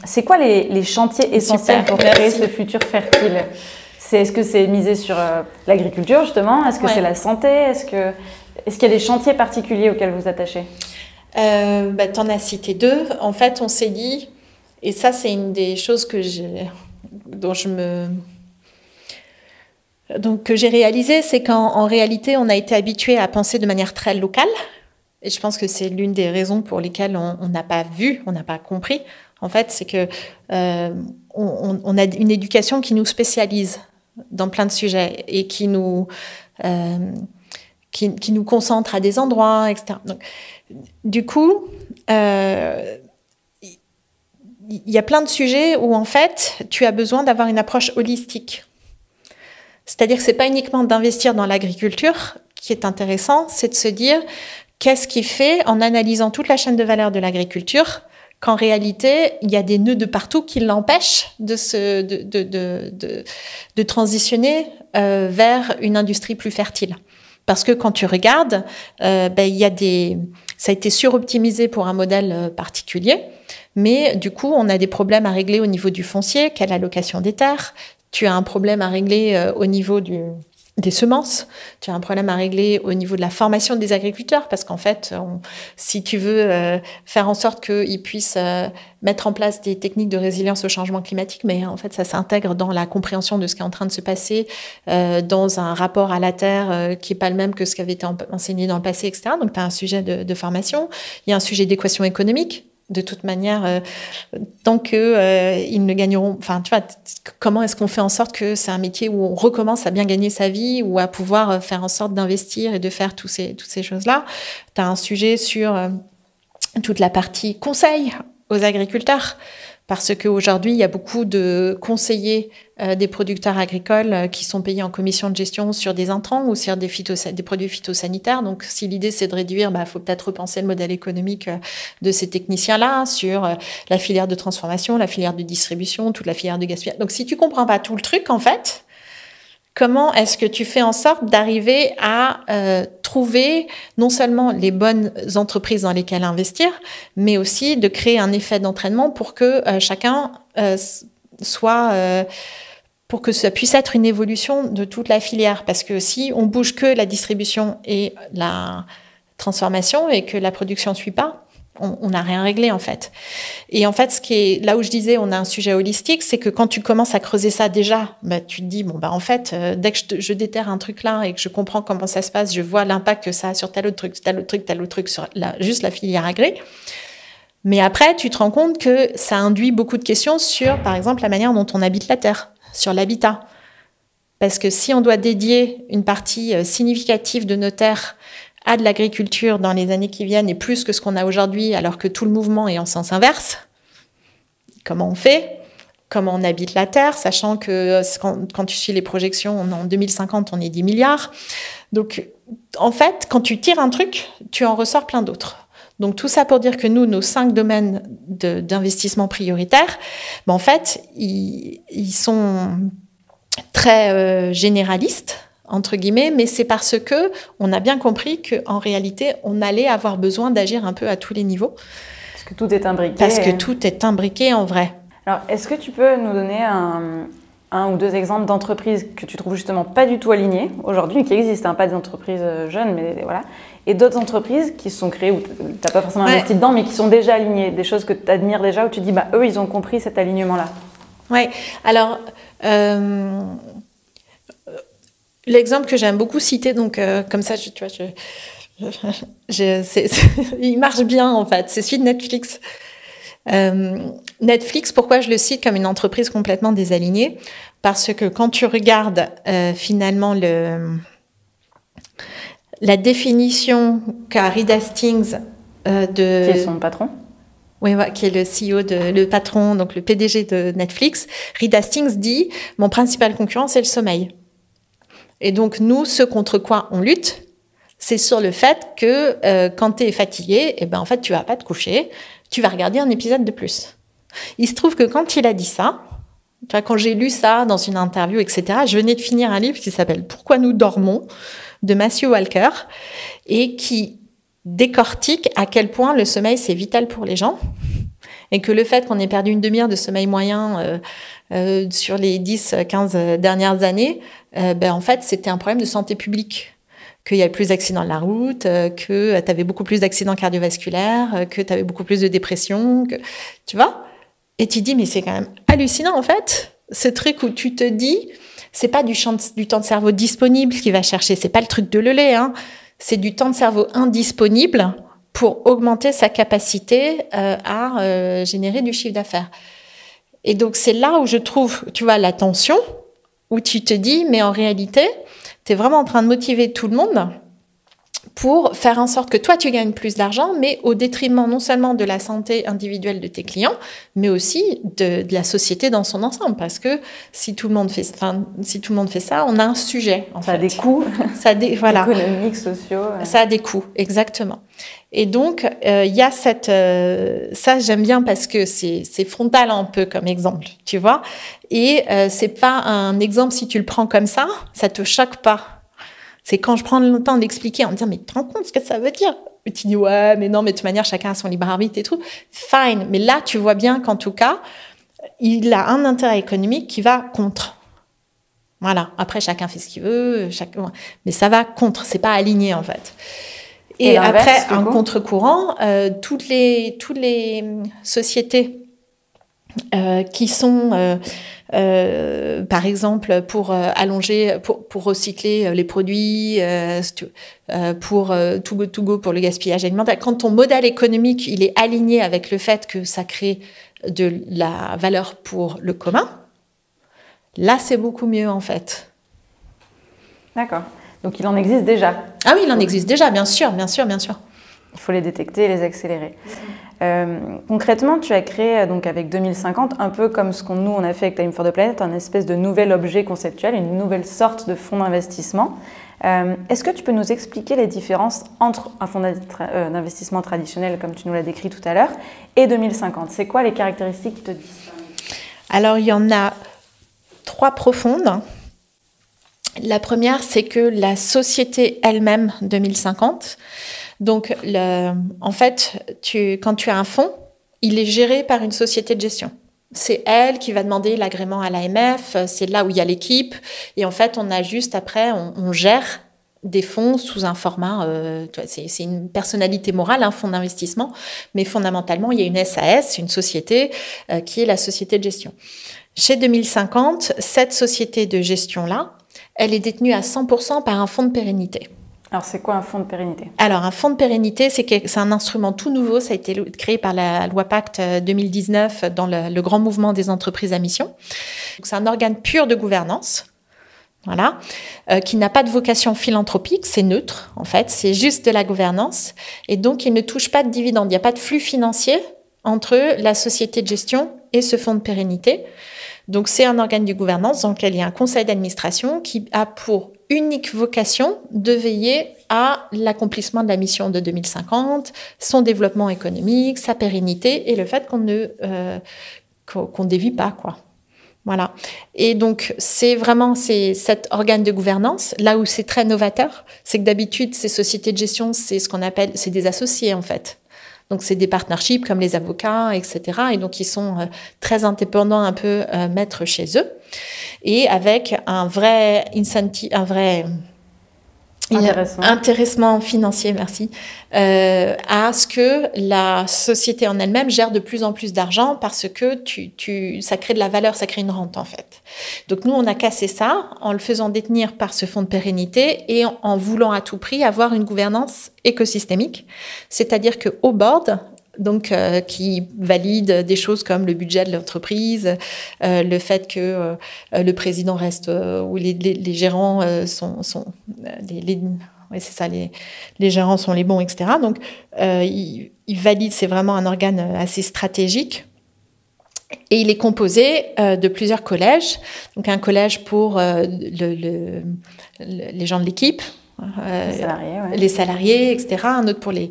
C'est quoi les chantiers essentiels pour créer ce futur fertile? Est-ce que c'est misé sur l'agriculture, justement? Est-ce que c'est la santé? Est-ce qu'il y a des chantiers particuliers auxquels vous attachez? T'en as cité deux. En fait, on s'est dit, et ça, c'est une des choses que j'ai réalisé, c'est qu'en réalité, on a été habitué à penser de manière très locale. Et je pense que c'est l'une des raisons pour lesquelles on n'a pas vu, on n'a pas compris. En fait, c'est que on a une éducation qui nous spécialise dans plein de sujets et qui nous concentre à des endroits, etc. Donc, du coup, il y a plein de sujets où, en fait, tu as besoin d'avoir une approche holistique. C'est-à-dire que c'est pas uniquement d'investir dans l'agriculture qui est intéressant, c'est de se dire qu'est-ce qui fait, en analysant toute la chaîne de valeur de l'agriculture, qu'en réalité, il y a des nœuds de partout qui l'empêchent de transitionner vers une industrie plus fertile. Parce que quand tu regardes, ça a été suroptimisé pour un modèle particulier, mais du coup, on a des problèmes à régler au niveau du foncier, quelle allocation des terres. Tu as un problème à régler au niveau des semences, tu as un problème à régler au niveau de la formation des agriculteurs, parce qu'en fait, si tu veux faire en sorte qu'ils puissent mettre en place des techniques de résilience au changement climatique, mais en fait, ça s'intègre dans la compréhension de ce qui est en train de se passer, dans un rapport à la terre qui n'est pas le même que ce qui avait été enseigné dans le passé, etc. Donc, tu as un sujet de formation, il y a un sujet d'équation économique. De toute manière, tant que ils ne gagneront... Enfin, tu vois, comment est-ce qu'on fait en sorte que c'est un métier où on recommence à bien gagner sa vie ou à pouvoir faire en sorte d'investir et de faire toutes ces choses-là. Tu as un sujet sur toute la partie conseil aux agriculteurs. Parce qu'aujourd'hui, il y a beaucoup de conseillers des producteurs agricoles qui sont payés en commission de gestion sur des intrants ou sur des produits phytosanitaires. Donc, si l'idée, c'est de réduire, faut peut-être repenser le modèle économique de ces techniciens-là sur la filière de transformation, la filière de distribution, toute la filière de gaspillage. Donc, si tu comprends pas tout le truc, en fait, comment est-ce que tu fais en sorte d'arriver à trouver non seulement les bonnes entreprises dans lesquelles investir, mais aussi de créer un effet d'entraînement pour que chacun pour que ça puisse être une évolution de toute la filière. Parce que si on bouge que la distribution et la transformation et que la production ne suit pas, on n'a rien réglé en fait. Et en fait, ce qui est là où je disais, on a un sujet holistique, c'est que quand tu commences à creuser ça déjà, tu te dis en fait, dès que je déterre un truc là et que je comprends comment ça se passe, je vois l'impact que ça a sur tel autre truc sur juste la filière agré. Mais après, tu te rends compte que ça induit beaucoup de questions sur, par exemple, la manière dont on habite la terre, sur l'habitat. Parce que si on doit dédier une partie significative de nos terres à de l'agriculture dans les années qui viennent et plus que ce qu'on a aujourd'hui, alors que tout le mouvement est en sens inverse, comment on fait? Comment on habite la Terre, sachant que quand tu suis les projections, en 2050, on est 10 milliards. Donc, en fait, quand tu tires un truc, tu en ressors plein d'autres. Donc, tout ça pour dire que nous, nos 5 domaines d'investissement prioritaires, en fait, ils sont très généralistes, entre guillemets, mais c'est parce que on a bien compris qu'en réalité, on allait avoir besoin d'agir un peu à tous les niveaux. Parce que tout est imbriqué. Parce que tout est imbriqué en vrai. Alors, est-ce que tu peux nous donner un ou deux exemples d'entreprises que tu trouves justement pas du tout alignées aujourd'hui, qui existent, pas des entreprises jeunes, mais voilà, et d'autres entreprises qui se sont créées où tu n'as pas forcément investi dedans, mais qui sont déjà alignées, des choses que tu admires déjà, où tu dis, eux, ils ont compris cet alignement-là. Oui, alors... l'exemple que j'aime beaucoup citer, donc comme ça, tu vois, il marche bien en fait. C'est celui de Netflix. Netflix, pourquoi je le cite comme une entreprise complètement désalignée? Parce que quand tu regardes finalement la définition qu'a Reed Hastings qui est son patron. Oui, qui est le CEO, le patron, donc le PDG de Netflix. Reed Hastings dit « Mon principal concurrent, c'est le sommeil ». Et donc, nous, ce contre quoi on lutte, c'est sur le fait que quand tu es fatigué, en fait, tu vas pas te coucher, tu vas regarder un épisode de plus. Il se trouve que quand il a dit ça, tu vois, quand j'ai lu ça dans une interview, etc., je venais de finir un livre qui s'appelle « Pourquoi nous dormons ?» de Matthew Walker et qui décortique à quel point le sommeil, c'est vital pour les gens et que le fait qu'on ait perdu une demi-heure de sommeil moyen sur les 10-15 dernières années, en fait, c'était un problème de santé publique. Qu'il y avait plus d'accidents de la route, que tu avais beaucoup plus d'accidents cardiovasculaires, que tu avais beaucoup plus de dépression, tu vois. Et tu te dis, mais c'est quand même hallucinant, en fait, ce truc où tu te dis, c'est pas du temps de cerveau disponible qui va chercher, c'est pas le truc de Lelay, c'est du temps de cerveau indisponible pour augmenter sa capacité à générer du chiffre d'affaires. Et donc, c'est là où je trouve, tu vois, la tension, où tu te dis, mais en réalité, tu es vraiment en train de motiver tout le monde pour faire en sorte que toi, tu gagnes plus d'argent, mais au détriment non seulement de la santé individuelle de tes clients, mais aussi de la société dans son ensemble. Parce que si tout le monde fait ça, on a un sujet. Ça a des coûts voilà. économiques, sociaux. Ça a des coûts, exactement. Et donc, il y a ça, j'aime bien parce que c'est frontal un peu comme exemple, tu vois. Et c'est pas un exemple, si tu le prends comme ça te choque pas. C'est quand je prends le temps d'expliquer en me disant, mais tu te rends compte ce que ça veut dire? Et tu dis, ouais, mais non, mais de toute manière, chacun a son libre arbitre et tout. Fine. Mais là, tu vois bien qu'en tout cas, il a un intérêt économique qui va contre. Voilà. Après, chacun fait ce qu'il veut, mais ça va contre. C'est pas aligné, en fait. Et après, un contre-courant, toutes les sociétés qui sont, par exemple, pour allonger, pour recycler les produits, pour Too Good To Go pour le gaspillage alimentaire. Quand ton modèle économique il est aligné avec le fait que ça crée de la valeur pour le commun, là c'est beaucoup mieux en fait. D'accord. Donc il en existe déjà. Ah oui, il en existe déjà, bien sûr, bien sûr, bien sûr. Il faut les détecter et les accélérer. Concrètement, tu as créé donc avec 2050, un peu comme ce qu'on nous on a fait avec Time for the Planet, un espèce de nouvel objet conceptuel, une nouvelle sorte de fonds d'investissement. Est-ce que tu peux nous expliquer les différences entre un fonds d'investissement traditionnel, comme tu nous l'as décrit tout à l'heure, et 2050? C'est quoi les caractéristiques qui te disent? Alors, il y en a 3 profondes. La première, c'est que la société elle-même 2050, donc en fait, quand tu as un fonds, il est géré par une société de gestion. C'est elle qui va demander l'agrément à l'AMF, c'est là où il y a l'équipe. Et en fait, on a juste après, on gère des fonds sous un format, c'est une personnalité morale, un fonds d'investissement, mais fondamentalement, il y a une SAS, une société qui est la société de gestion. Chez 2050, cette société de gestion-là, elle est détenue à 100% par un fonds de pérennité. Alors, c'est quoi un fonds de pérennité? Alors, un fonds de pérennité, c'est un instrument tout nouveau. Ça a été créé par la loi Pacte 2019 dans le grand mouvement des entreprises à mission. C'est un organe pur de gouvernance, voilà, qui n'a pas de vocation philanthropique. C'est neutre, en fait. C'est juste de la gouvernance. Et donc, il ne touche pas de dividendes. Il n'y a pas de flux financier entre la société de gestion et ce fonds de pérennité. Donc, c'est un organe de gouvernance dans lequel il y a un conseil d'administration qui a pour unique vocation de veiller à l'accomplissement de la mission de 2050, son développement économique, sa pérennité et le fait qu'on ne dévie pas, quoi. Voilà. Et donc, c'est cet organe de gouvernance, là où c'est très novateur, c'est que d'habitude, ces sociétés de gestion, c'est ce qu'on appelle, c'est des associés, en fait. Donc, c'est des partnerships comme les avocats, etc. Et donc, ils sont très indépendants, un peu maîtres chez eux. Et avec un vrai incentive, un vrai intéressement financier, merci, à ce que la société en elle-même gère de plus en plus d'argent parce que ça crée de la valeur, ça crée une rente, en fait. Donc, nous, on a cassé ça en le faisant détenir par ce fonds de pérennité et en voulant à tout prix avoir une gouvernance écosystémique. C'est-à-dire qu'au board, donc qui valide des choses comme le budget de l'entreprise, le fait que le président reste ou les gérants sont oui, c'est ça, les gérants sont les bons, etc. Donc il valide, c'est vraiment un organe assez stratégique. Et il est composé de plusieurs collèges. Donc un collège pour les gens de l'équipe, les salariés, etc. Un autre pour les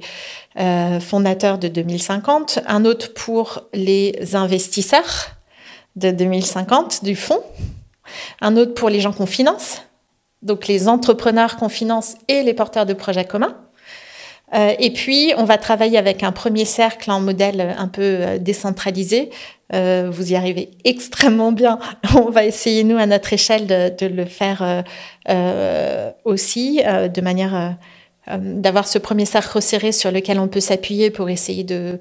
fondateurs de 2050, un autre pour les investisseurs de 2050 du fonds, un autre pour les gens qu'on finance, donc les entrepreneurs qu'on finance et les porteurs de projets communs. Et puis, on va travailler avec un premier cercle en modèle un peu décentralisé. Vous y arrivez extrêmement bien. On va essayer, nous, à notre échelle, de le faire aussi, de manière d'avoir ce premier cercle resserré sur lequel on peut s'appuyer pour essayer de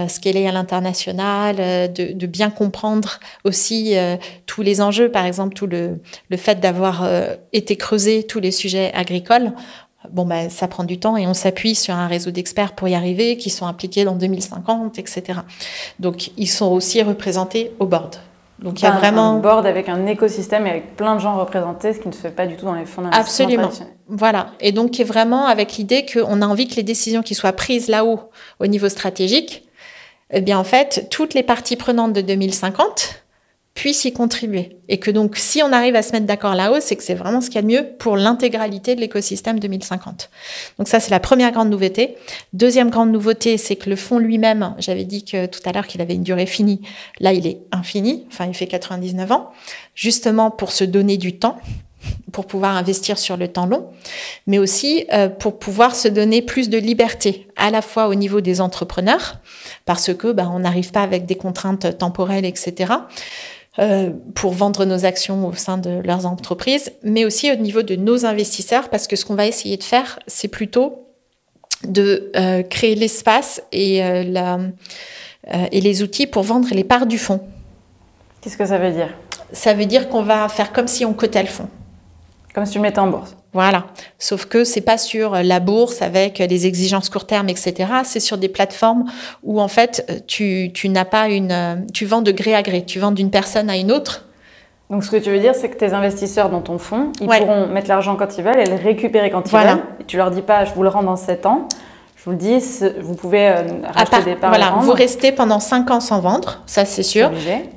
scaler à l'international, de bien comprendre aussi tous les enjeux, par exemple, tout le fait d'avoir été creusé tous les sujets agricoles. Bon, ben, ça prend du temps et on s'appuie sur un réseau d'experts pour y arriver, qui sont impliqués dans 2050, etc. Donc, ils sont aussi représentés au board. Donc, il y a vraiment un board avec un écosystème et avec plein de gens représentés, ce qui ne se fait pas du tout dans les fonds d'investissement traditionnels. Voilà. Et donc, qui est vraiment avec l'idée qu'on a envie que les décisions qui soient prises là-haut, au niveau stratégique, eh bien, en fait, toutes les parties prenantes de 2050 puissent y contribuer. Et que donc, si on arrive à se mettre d'accord là-haut, c'est que c'est vraiment ce qu'il y a de mieux pour l'intégralité de l'écosystème 2050. Donc ça, c'est la première grande nouveauté. Deuxième grande nouveauté, c'est que le fonds lui-même, j'avais dit que tout à l'heure qu'il avait une durée finie. Là, il est infini. Enfin, il fait 99 ans. Justement, pour se donner du temps, pour pouvoir investir sur le temps long, mais aussi pour pouvoir se donner plus de liberté, à la fois au niveau des entrepreneurs, parce que on n'arrive pas avec des contraintes temporelles, etc., pour vendre nos actions au sein de leurs entreprises, mais aussi au niveau de nos investisseurs, parce que ce qu'on va essayer de faire, c'est plutôt de créer l'espace et et les outils pour vendre les parts du fonds. Qu'est-ce que ça veut dire? Ça veut dire qu'on va faire comme si on cotait le fonds. Comme si tu le mettais en bourse. Voilà. Sauf que c'est pas sur la bourse avec les exigences court terme, etc. C'est sur des plateformes où, en fait, tu n'as pas tu vends de gré à gré. Tu vends d'une personne à une autre. Donc, ce que tu veux dire, c'est que tes investisseurs dans ton fonds, ils pourront mettre l'argent quand ils veulent et le récupérer quand ils veulent. Et tu leur dis pas, je vous le rends dans 7 ans. Je vous le dis, vous pouvez racheter des parts. Voilà, vous restez pendant 5 ans sans vendre, ça c'est sûr.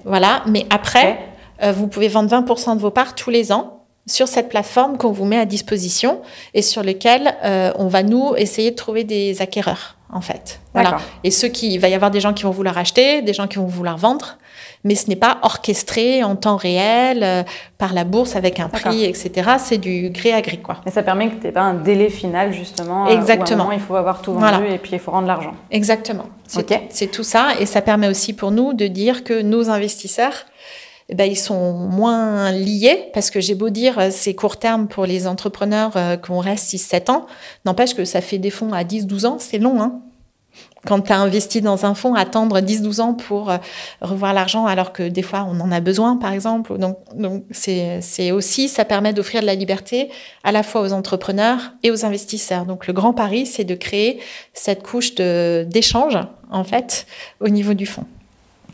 Voilà, mais après, vous pouvez vendre 20% de vos parts tous les ans sur cette plateforme qu'on vous met à disposition et sur lequel on va nous essayer de trouver des acquéreurs, en fait. Voilà. Et il va y avoir des gens qui vont vouloir acheter, des gens qui vont vouloir vendre, mais ce n'est pas orchestré en temps réel par la bourse avec un prix, etc. C'est du gré à gré, quoi. Mais ça permet que tu n'aies pas un délai final, justement. Exactement. Où à un moment, il faut avoir tout vendu et puis il faut rendre l'argent. Exactement. C'est tout ça. Et ça permet aussi pour nous de dire que nos investisseurs, ils sont moins liés, parce que j'ai beau dire c'est court terme pour les entrepreneurs qu'on reste 6-7 ans, n'empêche que ça fait des fonds à 10-12 ans, c'est long, hein. Quand tu as investi dans un fonds, attendre 10-12 ans pour revoir l'argent, alors que des fois on en a besoin, par exemple. Donc c'est aussi, ça permet d'offrir de la liberté à la fois aux entrepreneurs et aux investisseurs. Donc le grand pari, c'est de créer cette couche d'échange, en fait, au niveau du fonds.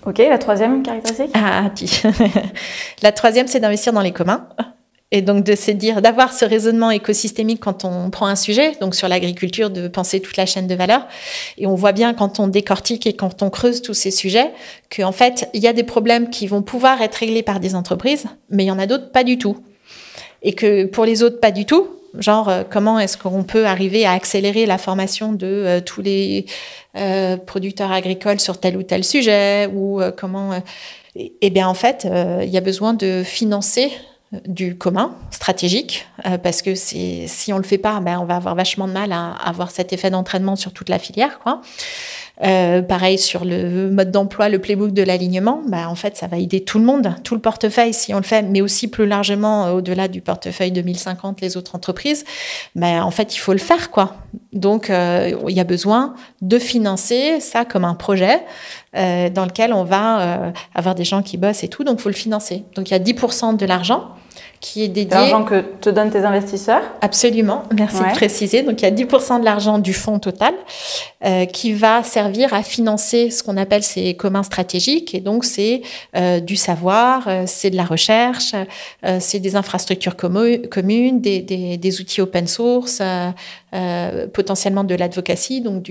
Ok, la troisième caractéristique? La troisième, c'est d'investir dans les communs. Et donc d'avoir ce raisonnement écosystémique quand on prend un sujet, donc sur l'agriculture, de penser toute la chaîne de valeur. Et on voit bien quand on décortique et quand on creuse tous ces sujets, qu'en fait, il y a des problèmes qui vont pouvoir être réglés par des entreprises, mais il y en a d'autres pas du tout. Et que pour les autres, pas du tout. Genre, comment est-ce qu'on peut arriver à accélérer la formation de tous les producteurs agricoles sur tel ou tel sujet, ou comment... Eh bien, en fait, il y a besoin de financer du commun stratégique, parce que si on le fait pas, on va avoir vachement de mal à avoir cet effet d'entraînement sur toute la filière, quoi. Pareil sur le mode d'emploi, le playbook de l'alignement, en fait ça va aider tout le monde, tout le portefeuille si on le fait, mais aussi plus largement au-delà du portefeuille 2050, les autres entreprises, en fait il faut le faire, quoi. Donc il y a besoin de financer ça comme un projet dans lequel on va avoir des gens qui bossent et tout, donc il faut le financer. Donc il y a 10% de l'argent qui est dédié... L'argent que te donnent tes investisseurs? Absolument, merci de préciser. Donc, il y a 10% de l'argent du fonds total qui va servir à financer ce qu'on appelle ces communs stratégiques. Et donc, c'est du savoir, c'est de la recherche, c'est des infrastructures communes, des outils open source, potentiellement de l'advocacy, donc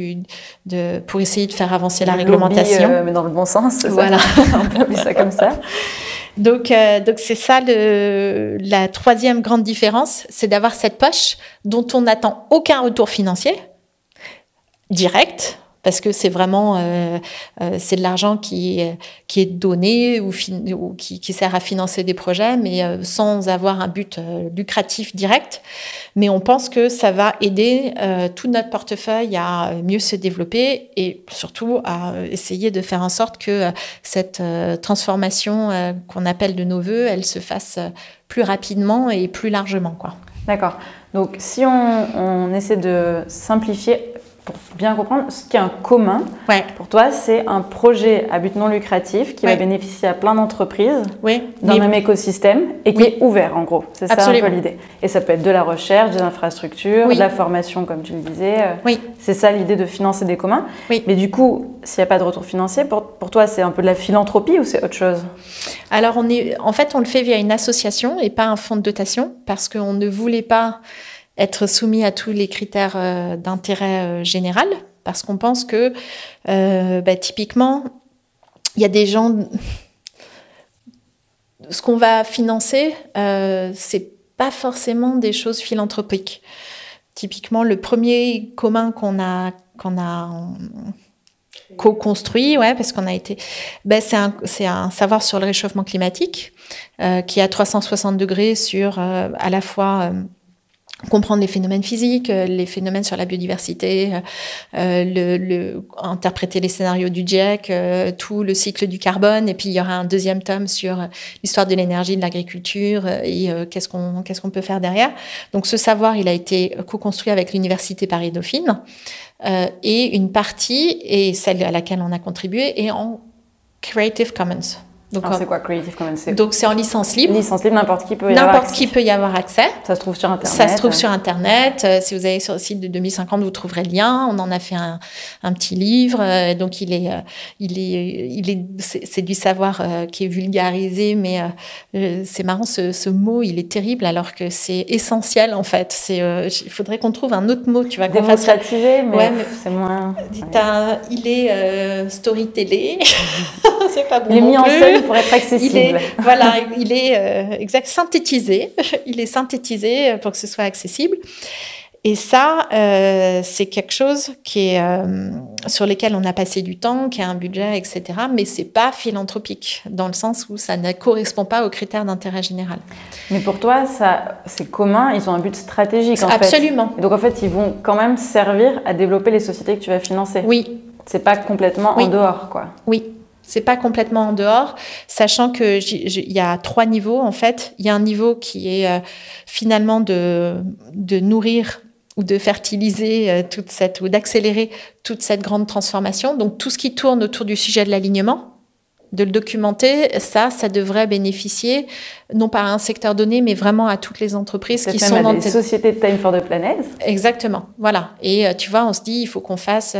pour essayer de faire avancer la réglementation. Mais dans le bon sens, voilà. On peut appeler ça comme ça. Donc c'est ça la troisième grande différence, c'est d'avoir cette poche dont on n'attend aucun retour financier direct, parce que c'est vraiment c'est de l'argent qui est donné ou qui sert à financer des projets, mais sans avoir un but lucratif direct. Mais on pense que ça va aider tout notre portefeuille à mieux se développer et surtout à essayer de faire en sorte que cette transformation qu'on appelle de nos voeux, elle se fasse plus rapidement et plus largement, quoi. D'accord. Donc si on essaie de simplifier, pour bien comprendre, ce qui est un commun, pour toi, c'est un projet à but non lucratif qui va bénéficier à plein d'entreprises dans le même écosystème et qui est ouvert, en gros. C'est ça un peu l'idée. Et ça peut être de la recherche, des infrastructures, de la formation, comme tu le disais. C'est ça l'idée de financer des communs. Mais du coup, s'il n'y a pas de retour financier, pour toi, c'est un peu de la philanthropie ou c'est autre chose? Alors, en fait, on le fait via une association et pas un fonds de dotation parce qu'on ne voulait pas être soumis à tous les critères d'intérêt général, parce qu'on pense que, typiquement, il y a des gens... Ce qu'on va financer, c'est pas forcément des choses philanthropiques. Typiquement, le premier commun qu'on a co-construit, parce qu'on a été... c'est un savoir sur le réchauffement climatique qui est à 360 degrés sur à la fois... comprendre les phénomènes physiques, les phénomènes sur la biodiversité, interpréter les scénarios du GIEC, tout le cycle du carbone. Et puis, il y aura un deuxième tome sur l'histoire de l'énergie, de l'agriculture et qu'est-ce qu'on peut faire derrière. Donc, ce savoir, il a été co-construit avec l'Université Paris-Dauphine. Et une partie, et celle à laquelle on a contribué, est en Creative Commons. Donc, c'est quoi Creative Commons? Donc, c'est en licence libre. Licence libre, n'importe qui peut y avoir accès. Ça se trouve sur Internet. Ça se trouve sur Internet. Si vous allez sur le site de 2050, vous trouverez le lien. On en a fait un petit livre. Donc, c'est du savoir qui est vulgarisé, mais c'est marrant, ce mot, il est terrible, alors que c'est essentiel, en fait. Il faudrait qu'on trouve un autre mot, tu vois. Démocratisé, mais c'est moins... Il est storytellé. C'est pas bon. Il est mis en scène pour être accessible. Il est synthétisé. Il est synthétisé pour que ce soit accessible. Et ça, c'est quelque chose qui est sur lequel on a passé du temps, qui a un budget, etc. Mais c'est pas philanthropique, dans le sens où ça ne correspond pas aux critères d'intérêt général. Mais pour toi, ça, c'est commun. Ils ont un but stratégique, en fait. Absolument. Et donc, en fait, ils vont quand même servir à développer les sociétés que tu vas financer. Oui. C'est pas complètement en dehors, quoi. Oui. C'est pas complètement en dehors, sachant que il y a 3 niveaux, en fait. Il y a un niveau qui est finalement de nourrir ou de fertiliser ou d'accélérer toute cette grande transformation. Donc, tout ce qui tourne autour du sujet de l'alignement, de le documenter, ça devrait bénéficier, non pas à un secteur donné, mais vraiment à toutes les entreprises qui sont dans les sociétés de Time for the Planet. Exactement, voilà. Et tu vois, on se dit, il faut qu'on fasse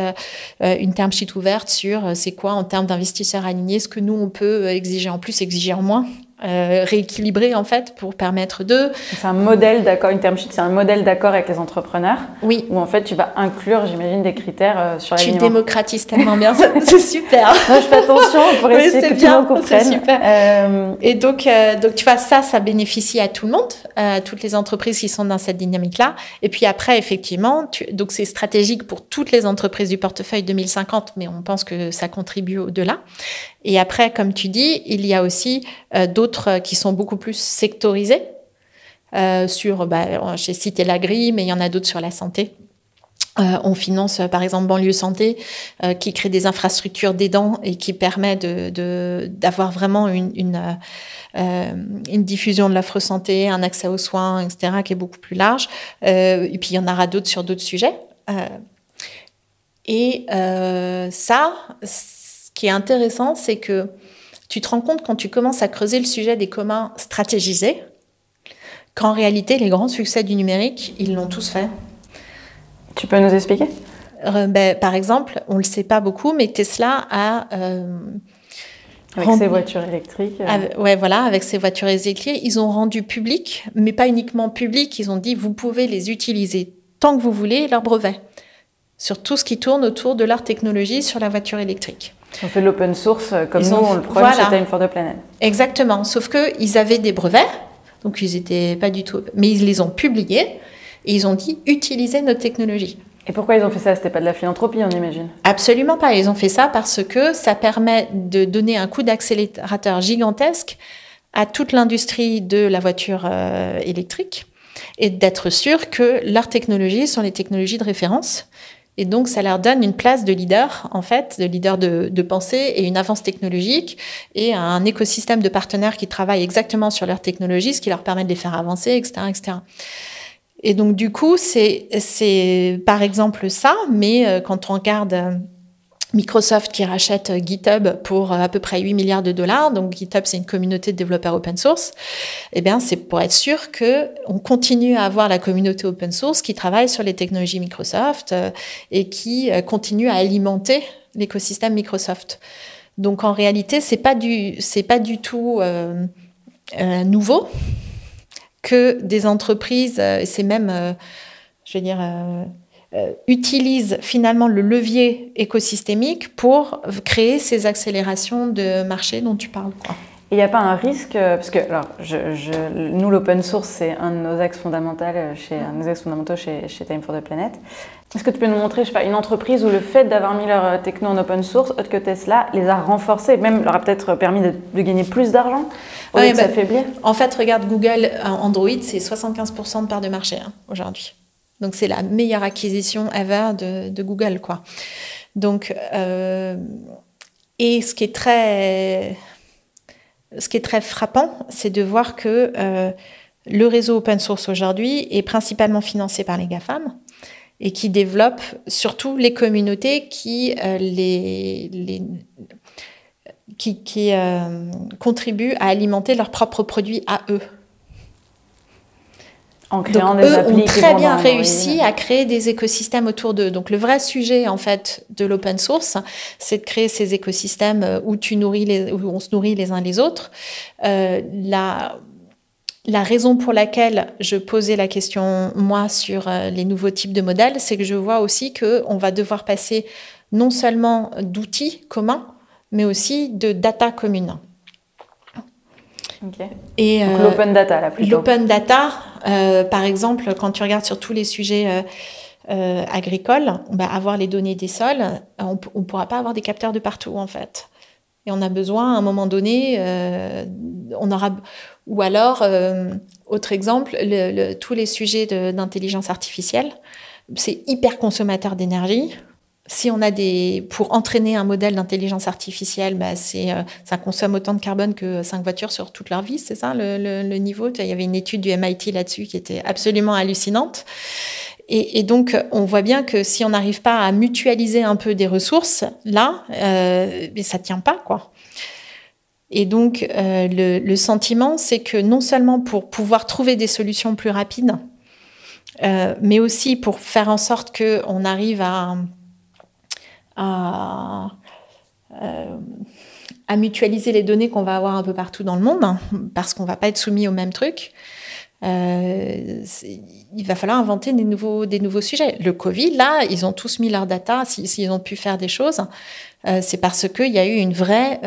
une term sheet ouverte sur c'est quoi en termes d'investisseurs alignés, ce que nous, on peut exiger en plus, exiger en moins. Rééquilibrer en fait pour permettre de... C'est un modèle d'accord, une term sheet, c'est un modèle d'accord avec les entrepreneurs. Oui. Où en fait tu vas inclure, j'imagine, des critères sur l'alignement. Tu démocratises tellement bien, c'est super. Moi, je fais attention pour essayer que tout le monde comprenne. C'est super. Et donc tu vois, ça bénéficie à tout le monde, à toutes les entreprises qui sont dans cette dynamique-là. Et puis après, effectivement, donc c'est stratégique pour toutes les entreprises du portefeuille 2050, mais on pense que ça contribue au-delà. Et après, comme tu dis, il y a aussi d'autres qui sont beaucoup plus sectorisés. J'ai cité l'agri, mais il y en a d'autres sur la santé. On finance, par exemple, Banlieue Santé, qui crée des infrastructures d'aidants et qui permet d'avoir vraiment une diffusion de l'offre santé, un accès aux soins, etc., qui est beaucoup plus large. Et puis, il y en aura d'autres sur d'autres sujets. Ce qui est intéressant, c'est que tu te rends compte quand tu commences à creuser le sujet des communs stratégisés, qu'en réalité, les grands succès du numérique, ils l'ont tous fait. Tu peux nous expliquer ? Par exemple, on ne le sait pas beaucoup, mais Tesla a... avec ses voitures électriques. Avec ses voitures électriques, ils ont rendu public, mais pas uniquement public, ils ont dit, vous pouvez les utiliser tant que vous voulez, leurs brevets, sur tout ce qui tourne autour de leur technologie sur la voiture électrique. On fait de l'open source comme on le prône chez Time for the Planet. Exactement, sauf qu'ils avaient des brevets, donc ils n'étaient pas du tout... Mais ils les ont publiés et ils ont dit, utilisez notre technologie. Et pourquoi ils ont fait ça ? C'était pas de la philanthropie, on imagine ? Absolument pas. Ils ont fait ça parce que ça permet de donner un coup d'accélérateur gigantesque à toute l'industrie de la voiture électrique et d'être sûr que leurs technologies sont les technologies de référence. Et donc, ça leur donne une place de leader, en fait, de leader de pensée et une avance technologique et un écosystème de partenaires qui travaillent exactement sur leurs technologies, ce qui leur permet de les faire avancer, etc., etc. Et donc, du coup, c'est par exemple ça, mais quand on regarde Microsoft qui rachète GitHub pour à peu près 8 milliards de dollars, donc GitHub, c'est une communauté de développeurs open source, eh bien, c'est pour être sûr qu'on continue à avoir la communauté open source qui travaille sur les technologies Microsoft et qui continue à alimenter l'écosystème Microsoft. Donc, en réalité, c'est pas du tout nouveau que des entreprises, c'est même, utilisent finalement le levier écosystémique pour créer ces accélérations de marché dont tu parles. Et il n'y a pas un risque, parce que alors, nous, l'open source, c'est un de nos axes fondamentaux chez Time for the Planet. Est-ce que tu peux nous montrer, je sais pas, une entreprise où le fait d'avoir mis leur techno en open source, autre que Tesla, les a renforcés, même leur a peut-être permis de gagner plus d'argent au lieu de s'affaiblir? En fait, regarde Google Android, c'est 75% de part de marché aujourd'hui. Donc, c'est la meilleure acquisition ever de Google, quoi. Donc, et ce qui est très frappant, c'est de voir que le réseau open source aujourd'hui est principalement financé par les GAFAM et qui développe surtout les communautés qui contribuent à alimenter leurs propres produits à eux. En créant donc, des eux applis ont très bien réussi à créer des écosystèmes autour d'eux. Donc, le vrai sujet, en fait, de l'open source, c'est de créer ces écosystèmes où où on se nourrit les uns les autres. La raison pour laquelle je posais la question, moi, sur les nouveaux types de modèles, c'est que je vois aussi qu'on va devoir passer non seulement d'outils communs, mais aussi de data commune. Okay. Et donc l'open data, là, plutôt. L'open data, par exemple, quand tu regardes sur tous les sujets agricoles, avoir les données des sols, on ne pourra pas avoir des capteurs de partout, en fait. Et on a besoin, à un moment donné, ou alors, autre exemple, tous les sujets d'intelligence artificielle, c'est hyper consommateur d'énergie. Si on a pour entraîner un modèle d'intelligence artificielle, ça consomme autant de carbone que 5 voitures sur toute leur vie, c'est ça le niveau. Il y avait une étude du MIT là-dessus qui était absolument hallucinante. Et donc, on voit bien que si on n'arrive pas à mutualiser un peu des ressources, là, ça tient pas, quoi. Et donc, le sentiment, c'est que non seulement pour pouvoir trouver des solutions plus rapides, mais aussi pour faire en sorte qu'on arrive à mutualiser les données qu'on va avoir un peu partout dans le monde, parce qu'on ne va pas être soumis au même truc. Il va falloir inventer des nouveaux sujets. Le Covid, là, ils ont tous mis leur data, s'ils ont pu faire des choses, c'est parce qu'il y a eu une vraie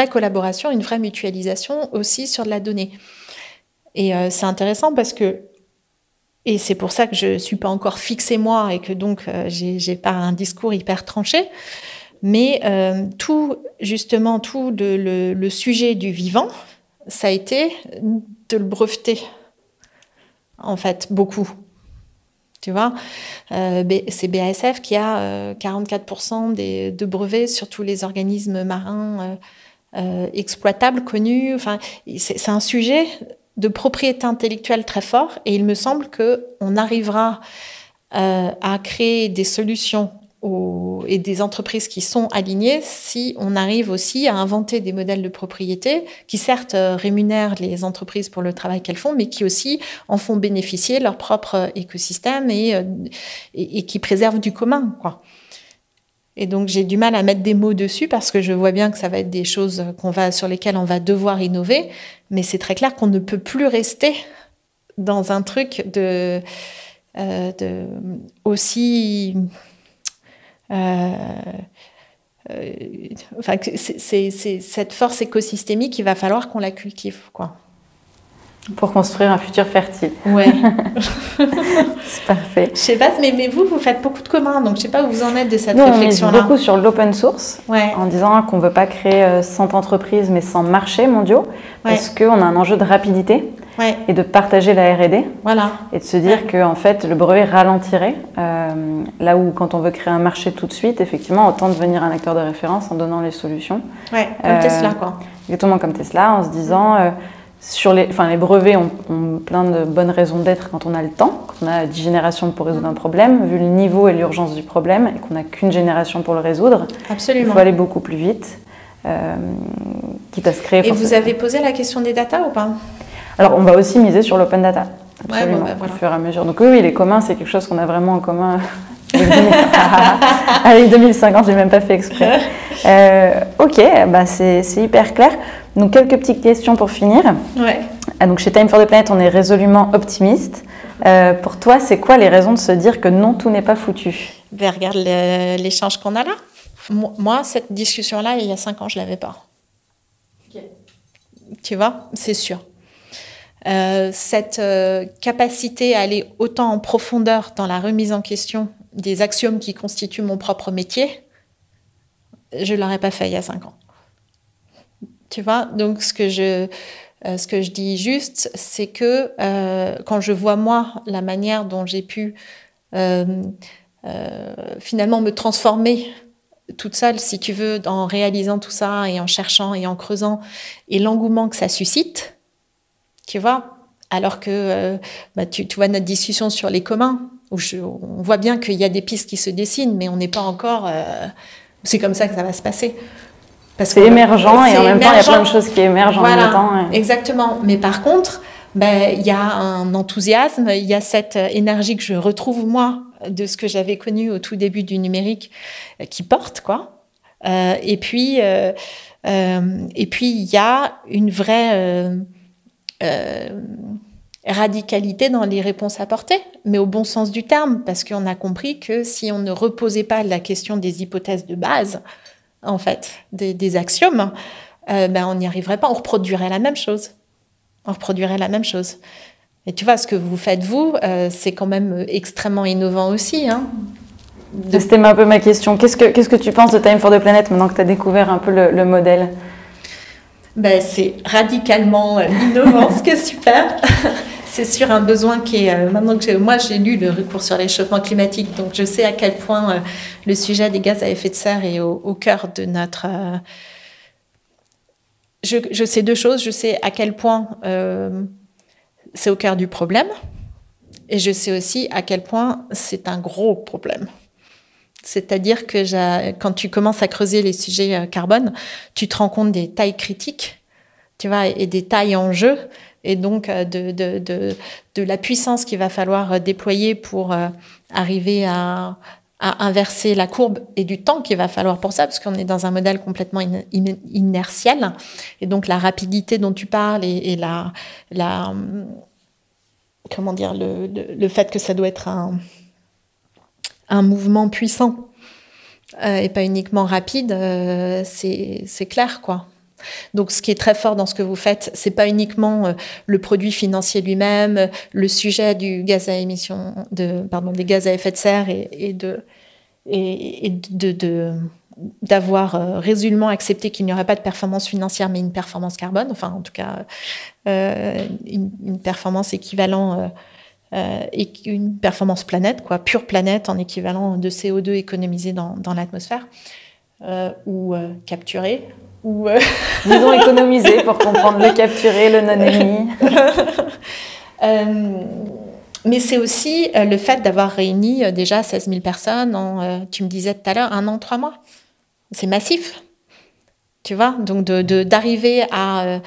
collaboration, une vraie mutualisation aussi sur de la donnée. Et c'est intéressant parce que, et c'est pour ça que je ne suis pas encore fixée moi et que donc j'ai pas un discours hyper tranché, mais tout le sujet du vivant, ça a été de le breveter, en fait, beaucoup. Tu vois, c'est BASF qui a 44% de brevets sur tous les organismes marins exploitables, connus. Enfin, c'est un sujet de propriété intellectuelle très fort et il me semble qu'on arrivera à créer des solutions et des entreprises qui sont alignées si on arrive aussi à inventer des modèles de propriété qui certes rémunèrent les entreprises pour le travail qu'elles font, mais qui aussi en font bénéficier leur propre écosystème et qui préservent du commun, quoi. Et donc j'ai du mal à mettre des mots dessus parce que je vois bien que ça va être des choses sur lesquelles on va devoir innover, mais c'est très clair qu'on ne peut plus rester dans un truc aussi c'est cette force écosystémique, il va falloir qu'on la cultive, quoi. Pour construire un futur fertile. Ouais. C'est parfait. Je sais pas, mais vous faites beaucoup de communs, donc je sais pas où vous en êtes de cette réflexion-là. On mise beaucoup sur l'open source, en disant qu'on veut pas créer 100 entreprises, mais 100 marchés mondiaux, parce qu'on a un enjeu de rapidité et de partager la R&D, et de se dire que en fait, le brevet ralentirait, là où quand on veut créer un marché tout de suite, effectivement, autant devenir un acteur de référence en donnant les solutions. Ouais, comme Tesla, quoi. Exactement comme Tesla, en se disant... les brevets ont plein de bonnes raisons d'être quand on a le temps, quand on a 10 générations pour résoudre un problème, vu le niveau et l'urgence du problème, et qu'on n'a qu'une génération pour le résoudre. Absolument. Il faut aller beaucoup plus vite, quitte à se créer. Et vous avez posé la question des data ou pas? Alors, on va aussi miser sur l'open data, absolument, voilà. Au fur et à mesure. Donc oui, les communs, c'est quelque chose qu'on a vraiment en commun avec 2050, j'ai même pas fait exprès. Ok, c'est hyper clair. Donc quelques petites questions pour finir. Donc chez Time for the Planet, on est résolument optimiste. Pour toi, c'est quoi les raisons de se dire que non, tout n'est pas foutu? Regarde l'échange qu'on a là. Moi, cette discussion-là, il y a 5 ans, je l'avais pas. Okay. Tu vois, c'est sûr. Cette capacité à aller autant en profondeur dans la remise en question des axiomes qui constituent mon propre métier, je ne l'aurais pas fait il y a 5 ans. Tu vois, donc ce que je dis juste, c'est que quand je vois moi la manière dont j'ai pu finalement me transformer toute seule, si tu veux, en réalisant tout ça et en cherchant et en creusant, et l'engouement que ça suscite, tu vois, alors que tu vois notre discussion sur les communs, où on voit bien qu'il y a des pistes qui se dessinent, mais on n'est pas encore... c'est comme ça que ça va se passer. C'est émergent et en même temps, il y a plein de choses qui émergent en même temps. Exactement. Mais par contre, il y a un enthousiasme, il y a cette énergie que je retrouve, moi, de ce que j'avais connu au tout début du numérique, qui porte, quoi. Et puis, il y a une vraie radicalité dans les réponses apportées, mais au bon sens du terme, parce qu'on a compris que si on ne reposait pas la question des hypothèses de base, en fait, des axiomes, on n'y arriverait pas, on reproduirait la même chose. Et tu vois, ce que vous faites, vous, c'est quand même extrêmement innovant aussi. Hein. C'était un peu ma question. Qu'est-ce que tu penses de Time for the Planet maintenant que tu as découvert un peu le modèle ? C'est radicalement innovant, ce qui est super. C'est sur un besoin qui est... maintenant que moi, j'ai lu le recours sur l'échauffement climatique, donc je sais à quel point le sujet des gaz à effet de serre est au cœur de notre... Je sais 2 choses. Je sais à quel point c'est au cœur du problème, et je sais aussi à quel point c'est un gros problème. C'est-à-dire que quand tu commences à creuser les sujets carbone, tu te rends compte des tailles critiques, tu vois, et des tailles en jeu, et donc de la puissance qu'il va falloir déployer pour arriver à inverser la courbe, et du temps qu'il va falloir pour ça, parce qu'on est dans un modèle complètement inertiel. Et donc la rapidité dont tu parles et comment dire, le fait que ça doit être un mouvement puissant et pas uniquement rapide, c'est clair, quoi. Donc, ce qui est très fort dans ce que vous faites, c'est pas uniquement le produit financier lui-même, le sujet du gaz à émission, des gaz à effet de serre et d'avoir résolument accepté qu'il n'y aurait pas de performance financière, mais une performance carbone, enfin, en tout cas, une performance équivalente. Et une performance planète, quoi, pure planète en équivalent de CO2 économisé dans l'atmosphère, ou capturé, ou disons économisé pour comprendre le capturé, le non émis. Mais c'est aussi le fait d'avoir réuni déjà 16 000 personnes en, tu me disais tout à l'heure, 1 an, 3 mois. C'est massif, tu vois. Donc d'arriver à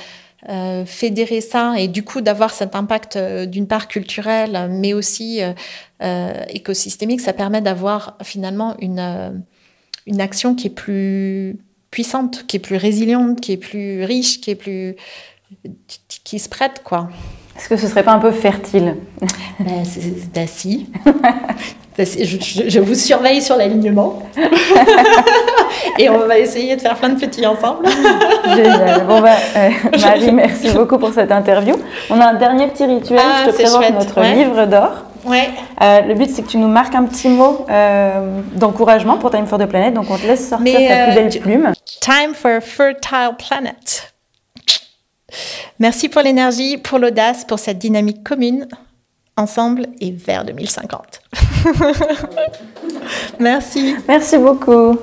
fédérer ça et du coup d'avoir cet impact d'une part culturel mais aussi écosystémique, ça permet d'avoir finalement une action qui est plus puissante, qui est plus résiliente, qui est plus riche, qui se prête, quoi. Est-ce que ce serait pas un peu fertile ? Si. Je vous surveille sur l'alignement. Et on va essayer de faire plein de petits ensemble. Génial. Bon Marie, merci beaucoup pour cette interview. On a un dernier petit rituel. Je te présente notre livre d'or. Ouais. Le but, c'est que tu nous marques un petit mot d'encouragement pour Time for the Planet. Donc, on te laisse sortir ta plus belle plume. Time for a fertile planet. Merci pour l'énergie, pour l'audace, pour cette dynamique commune. Ensemble et vers 2050. Merci. Merci beaucoup.